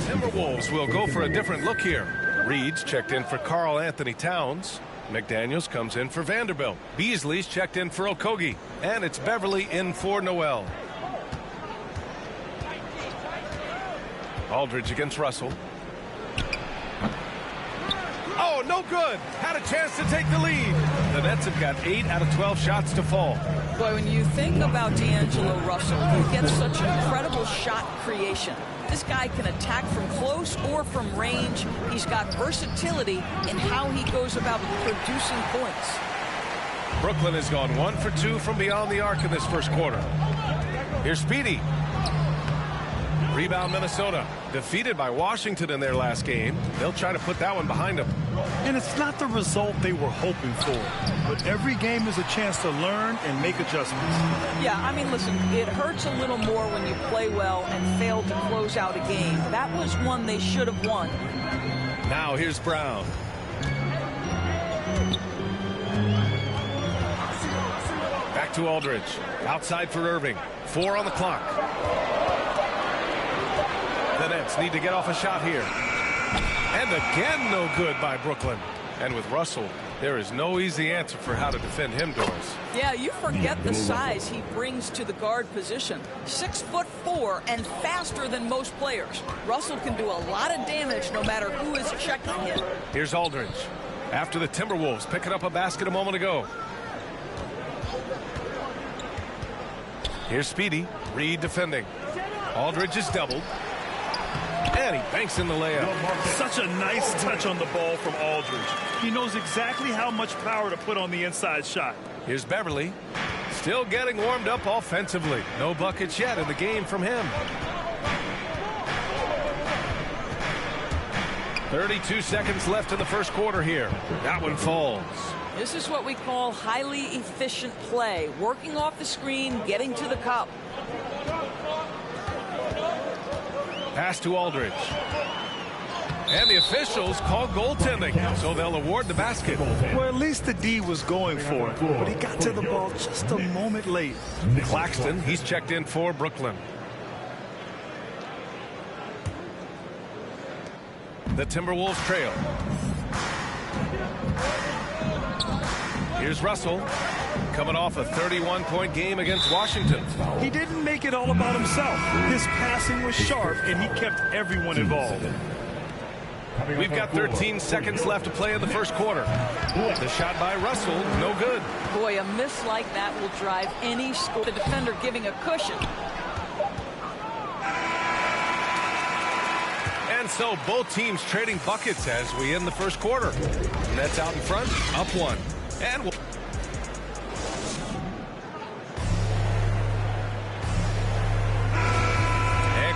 Timberwolves will go for a different look here. Reed's checked in for Karl Anthony Towns. McDaniels comes in for Vanderbilt. Beasley's checked in for Okogie. And it's Beverly in for Noel. Aldridge against Russell. Oh, no good. Had a chance to take the lead. The Nets have got 8 out of 12 shots to fall. Boy, when you think about D'Angelo Russell, he gets such incredible shot creation. This guy can attack from close or from range. He's got versatility in how he goes about producing points. Brooklyn has gone 1 for 2 from beyond the arc in this first quarter. Here's Speedy. Rebound Minnesota. Defeated by Washington in their last game. They'll try to put that one behind them. And it's not the result they were hoping for. But every game is a chance to learn and make adjustments. Yeah, I mean, listen, it hurts a little more when you play well and fail to close out a game. That was one they should have won. Now here's Brown. Back to Aldridge. Outside for Irving. 4 on the clock. The Nets need to get off a shot here. And again, no good by Brooklyn. And with Russell, there is no easy answer for how to defend him, Doris. Yeah, you forget the size he brings to the guard position. 6'4" and faster than most players. Russell can do a lot of damage no matter who is checking him. Here's Aldridge. After the Timberwolves picking up a basket a moment ago. Here's Speedy. Reed defending. Aldridge is doubled. And he banks in the layup. Such a nice touch on the ball from Aldridge. He knows exactly how much power to put on the inside shot. Here's Beverly. Still getting warmed up offensively. No buckets yet in the game from him. 32 seconds left in the first quarter here. That one falls. This is what we call highly efficient play. Working off the screen, getting to the cup. Pass to Aldridge. And the officials call goaltending, so they'll award the basket. Well, at least the D was going for it, but he got to the ball just a moment late. Claxton, he's checked in for Brooklyn. The Timberwolves trail. Here's Russell, coming off a 31-point game against Washington. He didn't make it all about himself. His passing was sharp, and he kept everyone involved. We've got 13 seconds left to play in the first quarter. The shot by Russell, no good. Boy, a miss like that will drive any score. The defender giving a cushion. And so both teams trading buckets as we end the first quarter. Nets out in front, up 1. And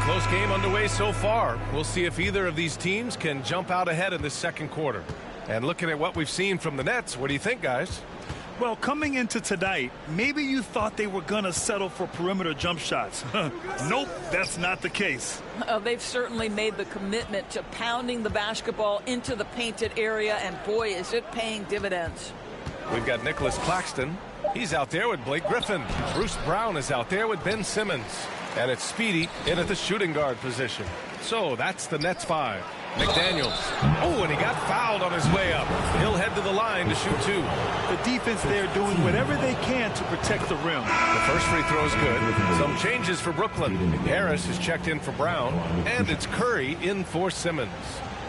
close game underway so far. We'll see if either of these teams can jump out ahead in this second quarter. And looking at what we've seen from the Nets, what do you think, guys? Well, coming into tonight, maybe you thought they were going to settle for perimeter jump shots. Nope, that's not the case. They've certainly made the commitment to pounding the basketball into the painted area, and boy, is it paying dividends. We've got Nicholas Claxton. He's out there with Blake Griffin. Bruce Brown is out there with Ben Simmons. And it's Speedy in at the shooting guard position. So that's the Nets 5. McDaniels. Oh, and he got fouled on his way up. He'll head to the line to shoot 2. The defense there doing whatever they can to protect the rim. The first free throw is good. Some changes for Brooklyn. Harris is checked in for Brown. And it's Curry in for Simmons.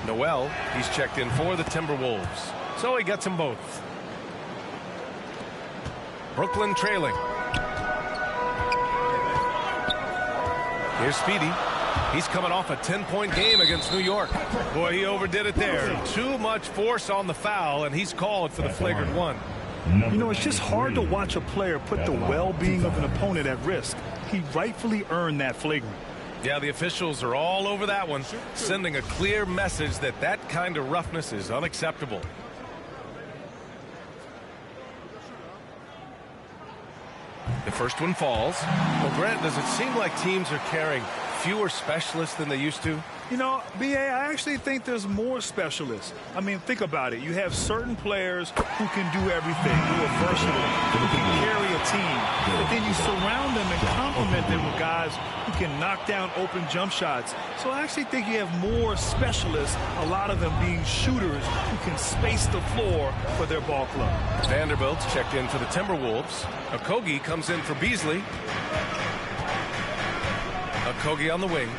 Noel, he's checked in for the Timberwolves. So he gets them both. Brooklyn trailing. Here's Speedy. He's coming off a 10-point game against New York. Boy, he overdid it there. Too much force on the foul, and he's called for the flagrant 1. You know, it's just hard to watch a player put the well-being of an opponent at risk. He rightfully earned that flagrant. Yeah, the officials are all over that one, sending a clear message that that kind of roughness is unacceptable. The first one falls. Well, Grant, does it seem like teams are carrying fewer specialists than they used to? You know, B.A., I actually think there's more specialists. I mean, think about it. You have certain players who can do everything, who are versatile, who can carry a team. But then you surround them and complement them with guys who can knock down open jump shots. So I actually think you have more specialists, a lot of them being shooters who can space the floor for their ball club. Vanderbilt's checked in for the Timberwolves. Okogie comes in for Beasley. Okogie on the wing.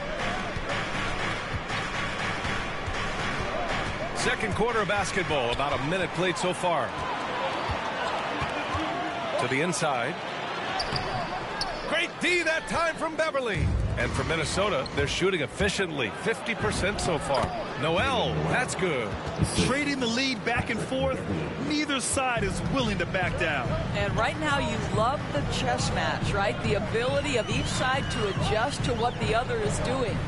second quarter of basketball. About a minute played so far. To the inside. Great D that time from Beverly. And for Minnesota, they're shooting efficiently. 50% so far. Noel, that's good. Trading the lead back and forth, neither side is willing to back down. And right now you love the chess match, right? The ability of each side to adjust to what the other is doing.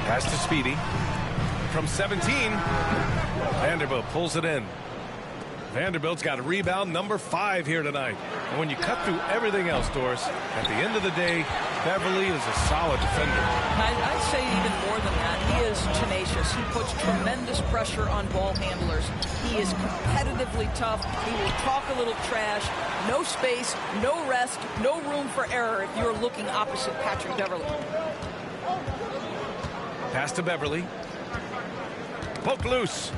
Pass to Speedy. From 17, Vanderbilt pulls it in. Vanderbilt's got a rebound number 5 here tonight. And when you cut through everything else, Doris, at the end of the day, Beverly is a solid defender. I'd say even more than that. He is tenacious. He puts tremendous pressure on ball handlers. He is competitively tough. He will talk a little trash. No space, no rest, no room for error if you're looking opposite Patrick Beverly. Pass to Beverly. Poke loose.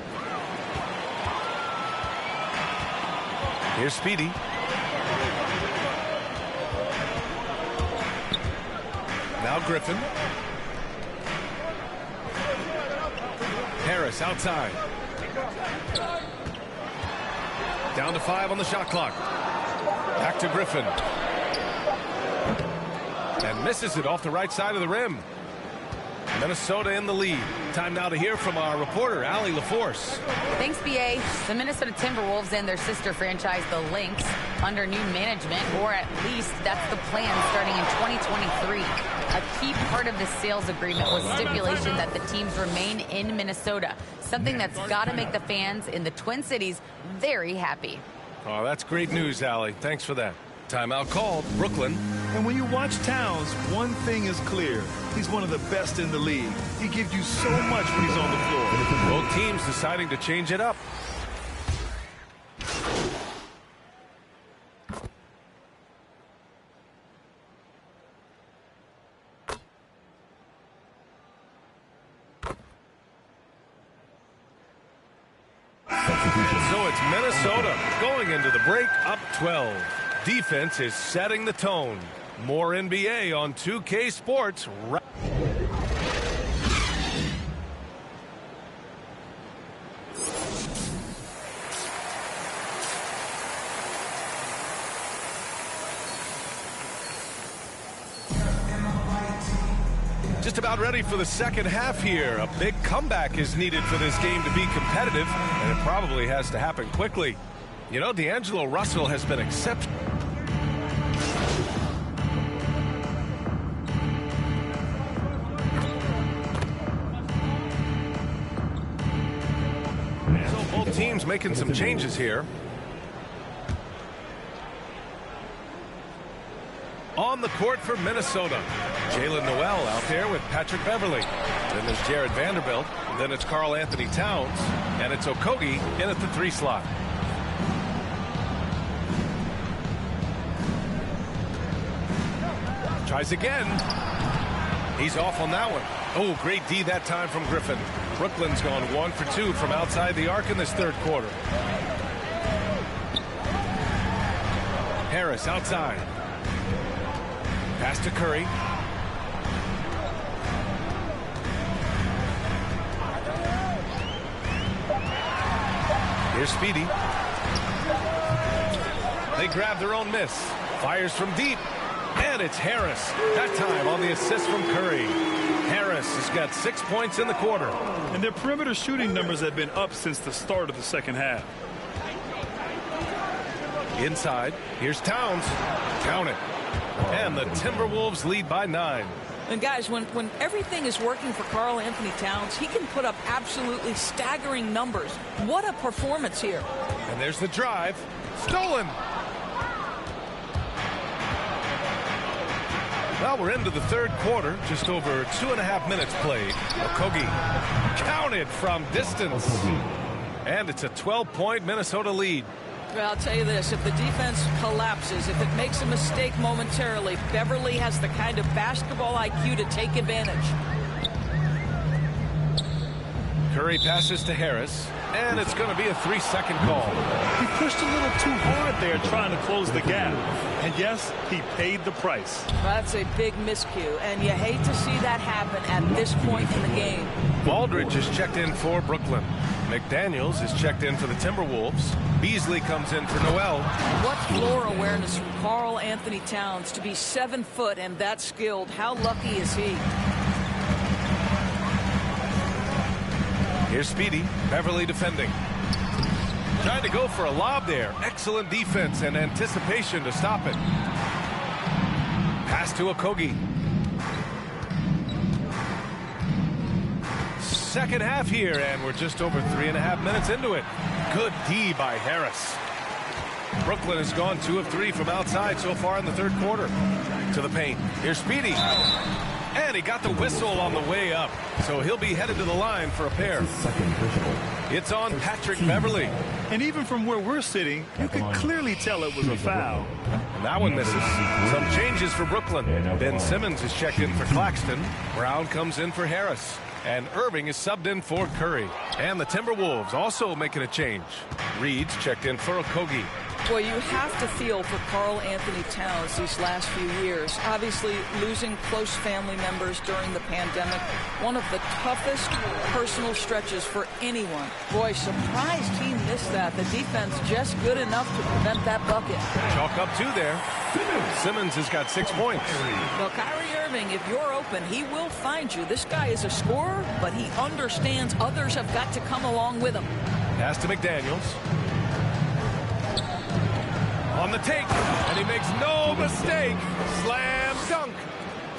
Here's Speedy. Now Griffin. Harris outside. Down to 5 on the shot clock. Back to Griffin. And misses it off the right side of the rim. Minnesota in the lead. Time now to hear from our reporter, Allie LaForce. Thanks, BA. The Minnesota Timberwolves and their sister franchise, the Lynx, under new management, or at least that's the plan starting in 2023. A key part of this sales agreement was stipulation that the teams remain in Minnesota, something that's got to make the fans in the Twin Cities very happy. Oh, that's great news, Allie. Thanks for that. Timeout called, Brooklyn. And when you watch Towns, one thing is clear. He's one of the best in the league. He gives you so much when he's on the floor. Both teams deciding to change it up. So it's Minnesota going into the break up 12. Defense is setting the tone. More NBA on 2K Sports. Just about ready for the second half here. A big comeback is needed for this game to be competitive, and it probably has to happen quickly. You know, D'Angelo Russell has been exceptional. So both teams making some changes here. On the court for Minnesota, Jalen Noel out there with Patrick Beverly. Then there's Jared Vanderbilt. Then it's Karl Anthony Towns. And it's Okogie in at the 3 slot. Tries again. He's off on that one. Oh, great D that time from Griffin. Brooklyn's gone 1 for 2 from outside the arc in this third quarter. Harris outside. Pass to Curry. Here's Speedy. They grab their own miss. Fires from deep. And it's Harris. That time on the assist from Curry. Harris has got 6 points in the quarter. And their perimeter shooting numbers have been up since the start of the second half. Inside. Here's Towns. Count it. And the Timberwolves lead by 9. And guys, when everything is working for Karl Anthony Towns, he can put up absolutely staggering numbers. What a performance here. And there's the drive. Stolen. Well, we're into the third quarter. Just over 2.5 minutes played. Okogie counted from distance. And it's a 12-point Minnesota lead. Well, I'll tell you this, if the defense collapses, if it makes a mistake momentarily, Beverly has the kind of basketball IQ to take advantage. Curry passes to Harris. And it's going to be a 3-second call. He pushed a little too hard there trying to close the gap. And yes, he paid the price. That's a big miscue, and you hate to see that happen at this point in the game. Baldridge is checked in for Brooklyn. McDaniels is checked in for the Timberwolves. Beasley comes in for Noel. What floor awareness from Karl Anthony Towns to be 7 foot and that skilled. How lucky is he? Here's Speedy. Beverly defending. Trying to go for a lob there. Excellent defense and anticipation to stop it. Pass to Okogie. Second half here, and we're just over 3.5 minutes into it. Good D by Harris. Brooklyn has gone 2 of 3 from outside so far in the third quarter. To the paint. Here's Speedy. And he got the whistle on the way up, so he'll be headed to the line for a pair. It's on Patrick Beverly. And even from where we're sitting, you can clearly tell it was a foul. And that one misses. Some changes for Brooklyn. Ben Simmons is checked in for Claxton. Brown comes in for Harris. And Irving is subbed in for Curry. And the Timberwolves also making a change. Reed's checked in for Okogie. Well, you have to feel for Karl Anthony Towns these last few years. Obviously, losing close family members during the pandemic, one of the toughest personal stretches for anyone. Boy, surprised he missed that. The defense just good enough to prevent that bucket. Chalk up 2 there. Simmons has got 6 points. Well, Kyrie Irving, if you're open, he will find you. This guy is a scorer, but he understands others have got to come along with him. Pass to McDaniels. On the take, and he makes no mistake. Slam dunk.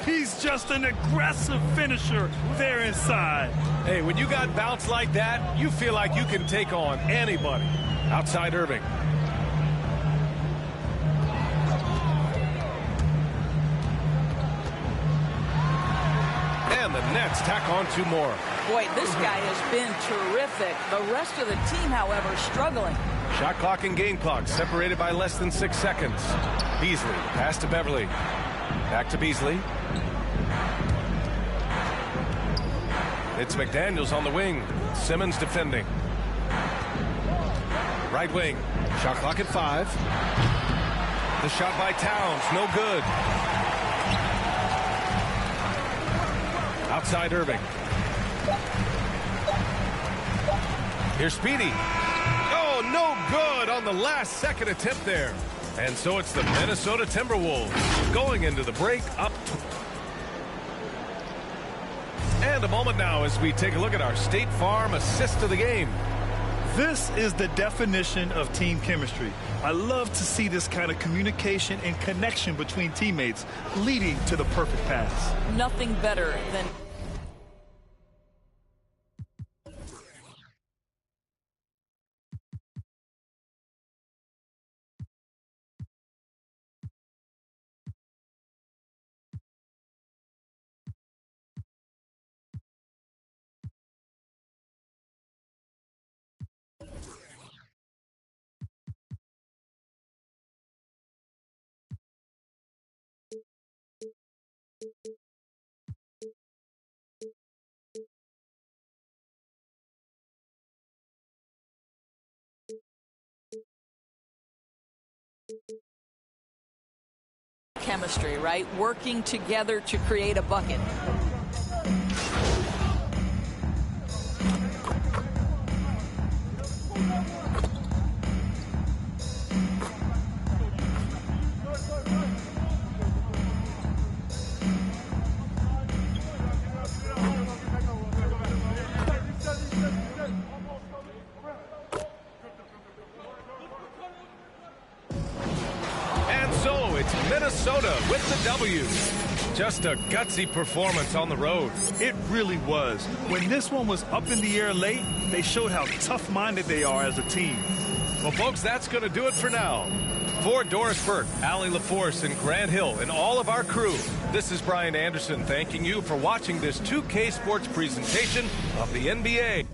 He's just an aggressive finisher there inside. Hey, when you got bounce like that, you feel like you can take on anybody. Outside Irving. And the Nets tack on 2 more. Boy, this guy has been terrific. The rest of the team, however, struggling. Shot clock and game clock separated by less than 6 seconds. Beasley, pass to Beverly. Back to Beasley. It's McDaniels on the wing. Simmons defending. Right wing. Shot clock at 5. The shot by Towns, no good. Outside Irving. Here's Speedy. Oh, no good on the last second attempt there. And so it's the Minnesota Timberwolves going into the break up. And a moment now as we take a look at our State Farm assist of the game. This is the definition of team chemistry. I love to see this kind of communication and connection between teammates leading to the perfect pass. Nothing better than... chemistry, right? Working together to create a bucket. Minnesota with the W. Just a gutsy performance on the road. It really was. When this one was up in the air late, they showed how tough-minded they are as a team. Well, folks, that's going to do it for now. For Doris Burke, Allie LaForce, and Grant Hill, and all of our crew, this is Brian Anderson thanking you for watching this 2K Sports presentation of the NBA.